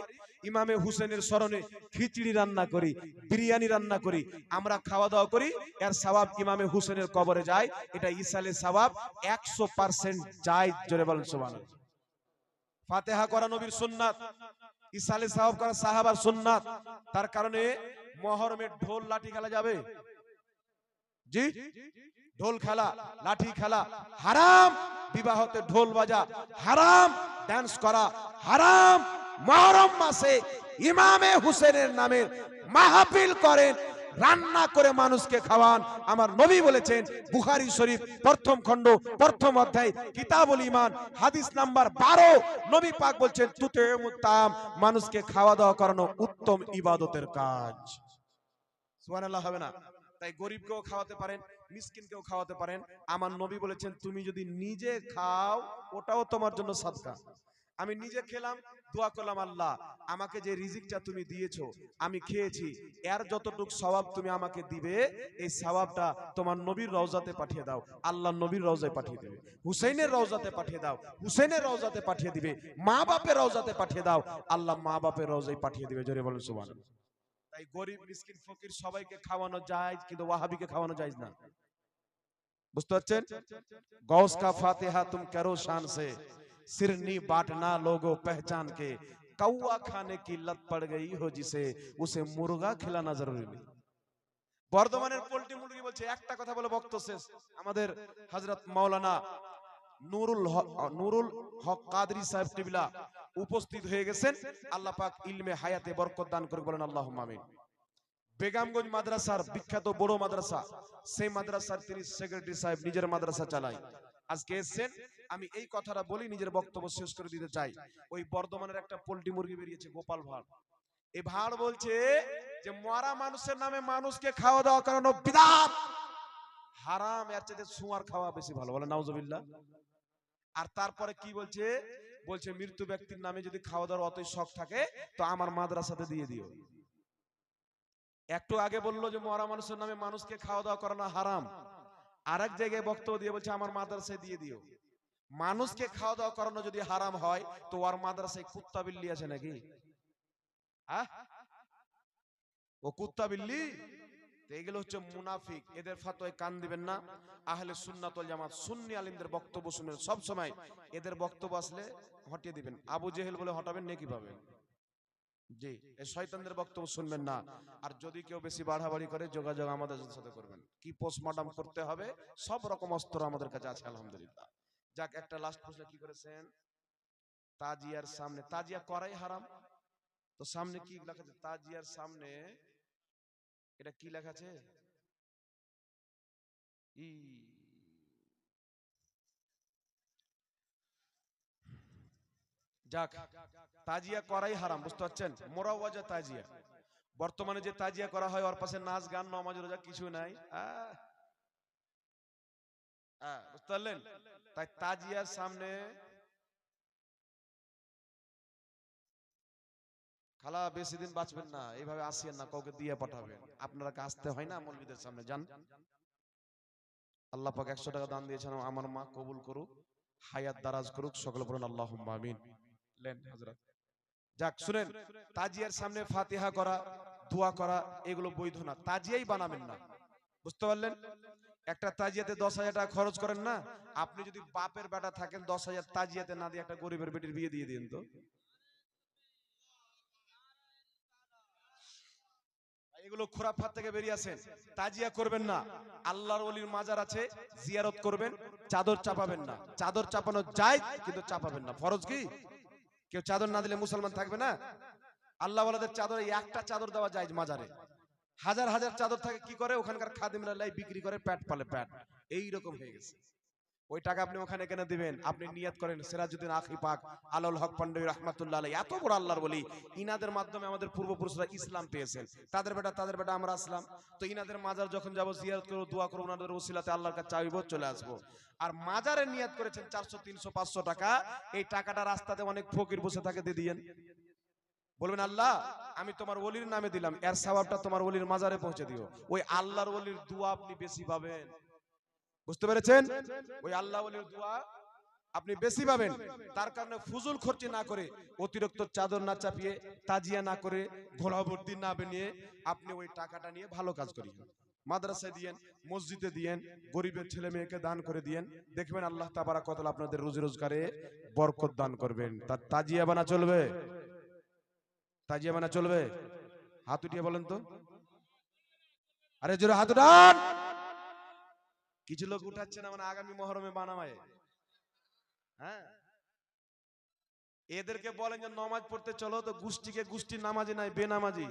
ইমামে হুসেনের স্মরণে খিচড়ি রান্না করি, বিরিয়ানি রান্না করি, আমরা খাওয়া দাওয়া করি, এর সওয়াব ইমামে হুসেনের কবরে যায়। এটা ইসালে সওয়াব 100% যায়। জোরে বলেন সুবহানাল্লাহ। ফাতিহা করা নবীর সুন্নাত, ইসালে সাওয়াব করা সাহাবার সুন্নাত। তার কারণে মহরমে ঢোল লাঠি খেলা যাবে? জি, ঢোল খেলা, লাঠি খেলা হারাম। বিবাহতে ঢোল বাজা হারাম, ডান্স করা হারাম। মুহররম মাসে ইমামে হুসেনের নামে মাহফিল করেন, রান্না করে মানুষকে খাওয়ান। আমার নবী বলেছেন, বুখারী শরীফ প্রথম খণ্ড প্রথম অধ্যায় কিতাবুল ঈমান হাদিস নাম্বার 12, নবী পাক বলছেন তুতিমুত তাম, মানুষকে খাওয়া দাওয়া করানো উত্তম ইবাদতের কাজ। সুবহানাল্লাহ হবে না? তাই গরিবকেও খাওয়াতে পারেন, মিসকিনকেও খাওয়াতে পারেন। আমার নবী বলেছেন তুমি যদি নিজে খাও ওটাও তোমার জন্য সাদকা। আমি নিজে খেলাম, দোয়া করলাম আল্লাহ আমাকে যে রিজিকটা তুমি দিয়েছো আমি খেয়েছি, এর যতটুকু সওয়াব তুমি আমাকে দিবে এই সওয়াবটা তোমার নবীর রওজাতে পাঠিয়ে দাও। আল্লাহ নবীর রওজায় পাঠিয়ে দেবে, হুসাইনের রওজাতে পাঠিয়ে দাও, হুসাইনের রওজাতে পাঠিয়ে দিবে, মা বাপের রওজাতে পাঠিয়ে দাও, আল্লাহ মা বাপের রওজায় পাঠিয়ে দিবে। জোরে বলেন সুবহানাল্লাহ। তাই গরিব মিসকিন ফকির সবাইকে খাওয়ানো যায়, কিন্তু ওয়াহাবিকে খাওয়ানো যায় না। বুঝতে পারছেন? গৌস কা ফাতিহা তুম করো শান সে, सिरनी बांटना लोगों पहचान के, कौवा खाने की लत पड़ गई हो जिसे उसे मुर्गा खिलाना जरूरी नहीं। বর্ধমানের পোল্ট্রি মুরগি বলছে একটা কথা বলে বক্তব্য শেষ। আমাদের হযরত মাওলানা নুরুল হক কাদরি সাহেব কিবলা উপস্থিত হয়ে গেছেন। আল্লাহ পাক ইলমে হায়াতে বরকত দান করে, বলেন আল্লাহুম্মা আমিন। বেগমগঞ্জ মাদ্রাসার বিখ্যাত বড় মাদ্রাসা, সেই মাদ্রাসার তিনি সেক্রেটারি সাহেব, নিজের মাদ্রাসা চালায়। আজকে এসেছেন, আমি এই কথাটা বলি নিজের বক্তব্য শেষ করে দিতে চাই। ওই বর্ধমানের একটা পোল্ট্রি মুরগি বেরিয়েছে গোপাল ভাঁড়। এই ভাঁড় বলছে যে মরা মানুষের নামে মানুষকে খাওয়া দাওয়া করানো বিদআত, হারাম, এর চাইতে সুয়ার খাওয়া বেশি ভালো। বলে নাউজুবিল্লাহ। আর তারপরে কি বলছে? বলছে মৃত্যু ব্যক্তির নামে যদি খাওয়া দাওয়ার অতই শখ থাকে তো আমার মাদ্রাসাতে দিয়ে দিও। একটু আগে বললো যে মরা মানুষের নামে মানুষকে খাওয়া দাওয়া করানো হারাম, আর এক জায়গায় বক্তব্য দিয়ে বলছে আমার মাদ্রাসায় দিয়ে দিও। মানুষকে খাওয়া দাওয়া করানো যদি হারাম হয় তো ওর মাদ্রাসায় কুত্তা বিল্লি আছে নাকি? ও কুত্তা বিল্লি? এগুলো হচ্ছে মুনাফিক, এদের ফতোয়ায় কান দিবেন না। আহলে সুন্নাত ওয়াল জামাত সুন্নি আলিমদের বক্তব্য শুনবেন সব সময়, এদের বক্তব্য আসলে হটিয়ে দিবেন। আবু জেহেল বলে হটাবেন, নেকি পাবেন। জি, এই শয়তানদের বক্তব্য শুনবেন না। আর যদি কেউ বেশি বাড়াবাড়ি করে যোগাযোগ আমাদের সাথে করবেন। কি পোস্টমর্টম করতে হবে সব রকম অস্ত্র আমাদের কাছে আছে আলহামদুলিল্লাহ। যাক, একটা লাস্ট প্রশ্ন কি করেছেন? তাজিয়ার সামনে, তাজিয়া করাই হারাম, তো সামনে কি লেখা আছে? তাজিয়ার সামনে এটা কি লেখা আছে? ই যাক, তাজিয়া করাই হারাম, বুঝতে পারছেন? মোরাওয়াজা তাজিয়া, বর্তমানে যে তাজিয়া করা হয় ওর পাশে নাচ গান নামাজ রোজা কিছু নাই। বুঝতে পারলেন? তাই তাজিয়ার সামনে খালা বেশি দিন বাঁচবেন না, এইভাবে আসিয়েন না, কাউকে দিয়ে পাঠাবেন। আপনারা আসতে হয় না মৌলবীদের সামনে, যান। আল্লাহ পাক 100 টাকা দান দিয়েছেন, আমার মা কবুল করুক, হায়াত দারাজ করুক, সকলে বলুন আল্লাহুম্মা আমিন। লেন হযরত। যাক শুনেন, তাজিয়ার সামনে ফাতিহা করা, দোয়া করা এগুলো বৈধ না, তাজিয়াই বানাবেন না। বুঝতে পারলেন? একটা তাজিয়াতে 10,000 টাকা খরচ করেন না, আপনি যদি বাপের বেটা থাকেন 10,000 তাজিয়াতে না দিয়ে একটা গরিবের বেটির বিয়ে দিয়ে দিন তো। এগুলো খুরাফাত থেকে বেরিয়ে আসেন, তাজিয়া করবেন না। আল্লাহর ওলির মাজার আছে, জিয়ারত করবেন, চাদর চাপাবেন না। চাদর চাপানো যায় কিন্তু চাপাবেন না, ফরজ কি? কেউ চাদর না দিলে মুসলমান থাকবে না? আল্লাহ ওয়ালাদের চাদর, একটা চাদর দেওয়া যায় মাজারে, হাজার হাজার চাদর থাকে কি করে? ওখানকার খাদিমরা লাই বিক্রি করে, প্যাট পালে প্যাট, এই রকম হয়ে গেছে। ওই টাকা আপনি ওখানে কেন দিবেন? আপনি নিয়ত করেন সিরাজউদ্দিন আখি পাক আলাউল হক পান্ডবী রাহমাতুল্লাহ আলাইহি, এত বড় আল্লাহর ওলি, ইনাদের মাধ্যমে আমাদের পূর্বপুরুষরা ইসলাম পেয়েছেন, তাদের বেটা আমরা আসলাম। তো ইনাদের মাজার যখন যাব জিয়ারত করব, দোয়া করব, ওনাদের ওসিলাতে আল্লাহর কাছে চাইবো, চলে আসবো। আর মাজারে নিয়ত করেছেন 400 300 500 টাকা, এই টাকাটা রাস্তাতে অনেক ফকির বসে থাকে, দিয়ে দিয়েন। বলবেন আল্লাহ আমি তোমার ওলির নামে দিলাম, এর সওয়াবটা তোমার ওলির মাজারে পৌঁছে দিও। ওই আল্লাহর ওলির দোয়া আপনি বেশি পাবেন। বুঝতে পেরেছেন? ওই আল্লাহ ওলির দোয়া আপনি বেশি পাবেন। তার কারণে ফুজুল খরচি না করে, অতিরিক্ত চাদর না চাপিয়ে, তাজিয়া না করে, ঘোড়াবর্দি না বানিয়ে আপনি ওই টাকাটা নিয়ে ভালো কাজ করিয়েন। মাদ্রাসায় দিয়েন, মসজিদে দিয়েন, গরিবের ছেলে মেয়েকে দান করে দিয়েন, দেখবেন আল্লাহ তাবারাক ওয়া তাআলা আপনাদের রুজি রোজগারে বরকত দান করবেন। তার তাজিয়া বানা চলবে? তাজিয়া বানা চলবে? হাত উঠিয়ে বলেন তো। আরে জোরে হাত উঠান। কিছু লোক উঠাচ্ছে না, মানে আগামী মহরমে বানামায়। হ্যাঁ, এদেরকে বলেন যে নামাজ পড়তে চলো, তো গোষ্ঠীকে গোষ্ঠী নামাজি নাই, বেনামাজি।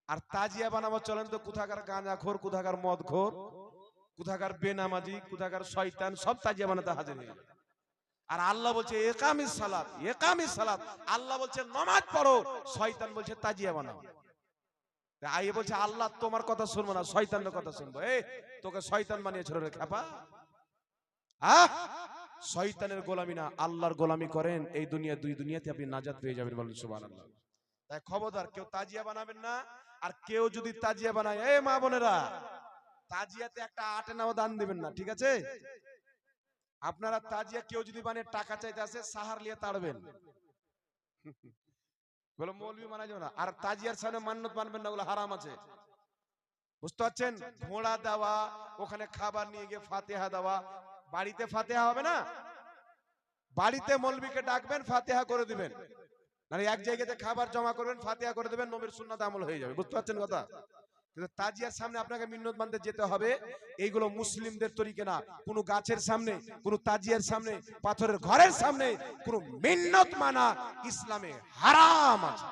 আর তাজিয়া বানাবো চলেন তো কোথাকার গাঁজাখোর, কোথাকার মদখোর, কোথাকার বেনামাজি, কোথাকার শয়তান, সব তাজিয়া বানাতে হাজির হয়ে যাবে। আর আল্লাহ বলছে একামিস সালাত, একামিস সালাত। আল্লাহ বলছে নামাজ পড়ো, শয়তান বলছে তাজিয়া বানাও। আইয়ে বলছে আল্লাহ তোমার কথা শুনবো না, শয়তানের কথা শুনবো। এই তোকে শয়তান বানিয়েছিল রে খেপা। আহ, শয়তানের গোলামি না, আল্লাহর গোলামি করেন, এই দুনিয়া দুই দুনিয়াতে আপনি নাজাত পেয়ে যাবেন, বলেন সুবহানাল্লাহ। তাই খবরদার কেউ তাজিয়া বানাবেন না। আর কেউ যদি তাজিয়া বানায়, এই মা বোনেরা, তাজিয়াতে একটা আটেনাও দান দিবেন না, ঠিক আছে? আপনারা তাজিয়া কেউ যদি বানিয়ে টাকা চাইতে আসে, সাহার লিয়ে তাড়বেন, বলে মৌলবি মানা যাবে না। আর তাজিয়ার সামনে মান্নত মানবেন না, ওগুলো হারাম আছে, বুঝতে পারছেন? ঘোড়া দেওয়া, ওখানে খাবার নিয়ে গিয়ে ফাতিহা দেওয়া। বাড়িতে ফাতিহা হবে না, বাড়িতে মৌলবিকে ডাকবেন, ফাতিহা করে দিবেন। মানে এক জায়গাতে খাবার জমা করবেন, ফাতিহা করে দিবেন, নবীর সুন্নাত আমল হয়ে যাবে, বুঝতে পারছেন কথা? কিন্তু তাজিয়ার সামনে আপনাকে মিন্নত মানতে যেতে হবে। এইগুলো মুসলিমদের তরিকা না। কোনো গাছের সামনে, কোনো তাজিয়ার সামনে, পাথরের ঘরের সামনে কোনো মিন্নত মানা ইসলামে হারাম আছে,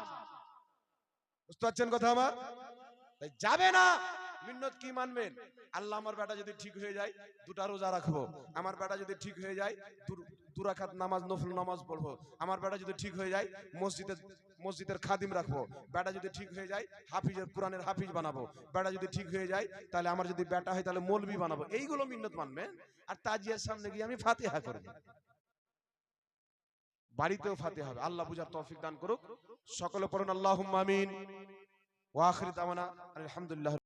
বুঝতে পারছেন কথা আমার? তাই যাবে না। মিন্নত কি মানবেন? আল্লাহ আমার বেটা যদি ঠিক হয়ে যায়, দুটা রোজা রাখবো। আমার বেটা যদি ঠিক হয়ে যায়, দু রাকাত নামাজ, নফল নামাজ পড়বো। আমার বেটা যদি ঠিক হয়ে যায়, মসজিদের খাদিম রাখবো। বেটা যদি ঠিক হয়ে যায়, হাফিজের কোরআনের হাফিজ বানাবো। বেটা যদি ঠিক হয়ে যায়, তাহলে আমার যদি বেটা হয় তাহলে মৌলবি বানাবো। এইগুলো মিন্নত মানবেন। আর তাজিয়ার সামনে গিয়ে আমি ফাতিহা করব। বাড়িতেও ফাতিহা হবে। আল্লাহ বুঝার তৌফিক দান করুক। সকলে পড়ুন আল্লাহুম্মা আমিন। ওয়া আখির দাওয়ানা আলহামদুলিল্লাহ।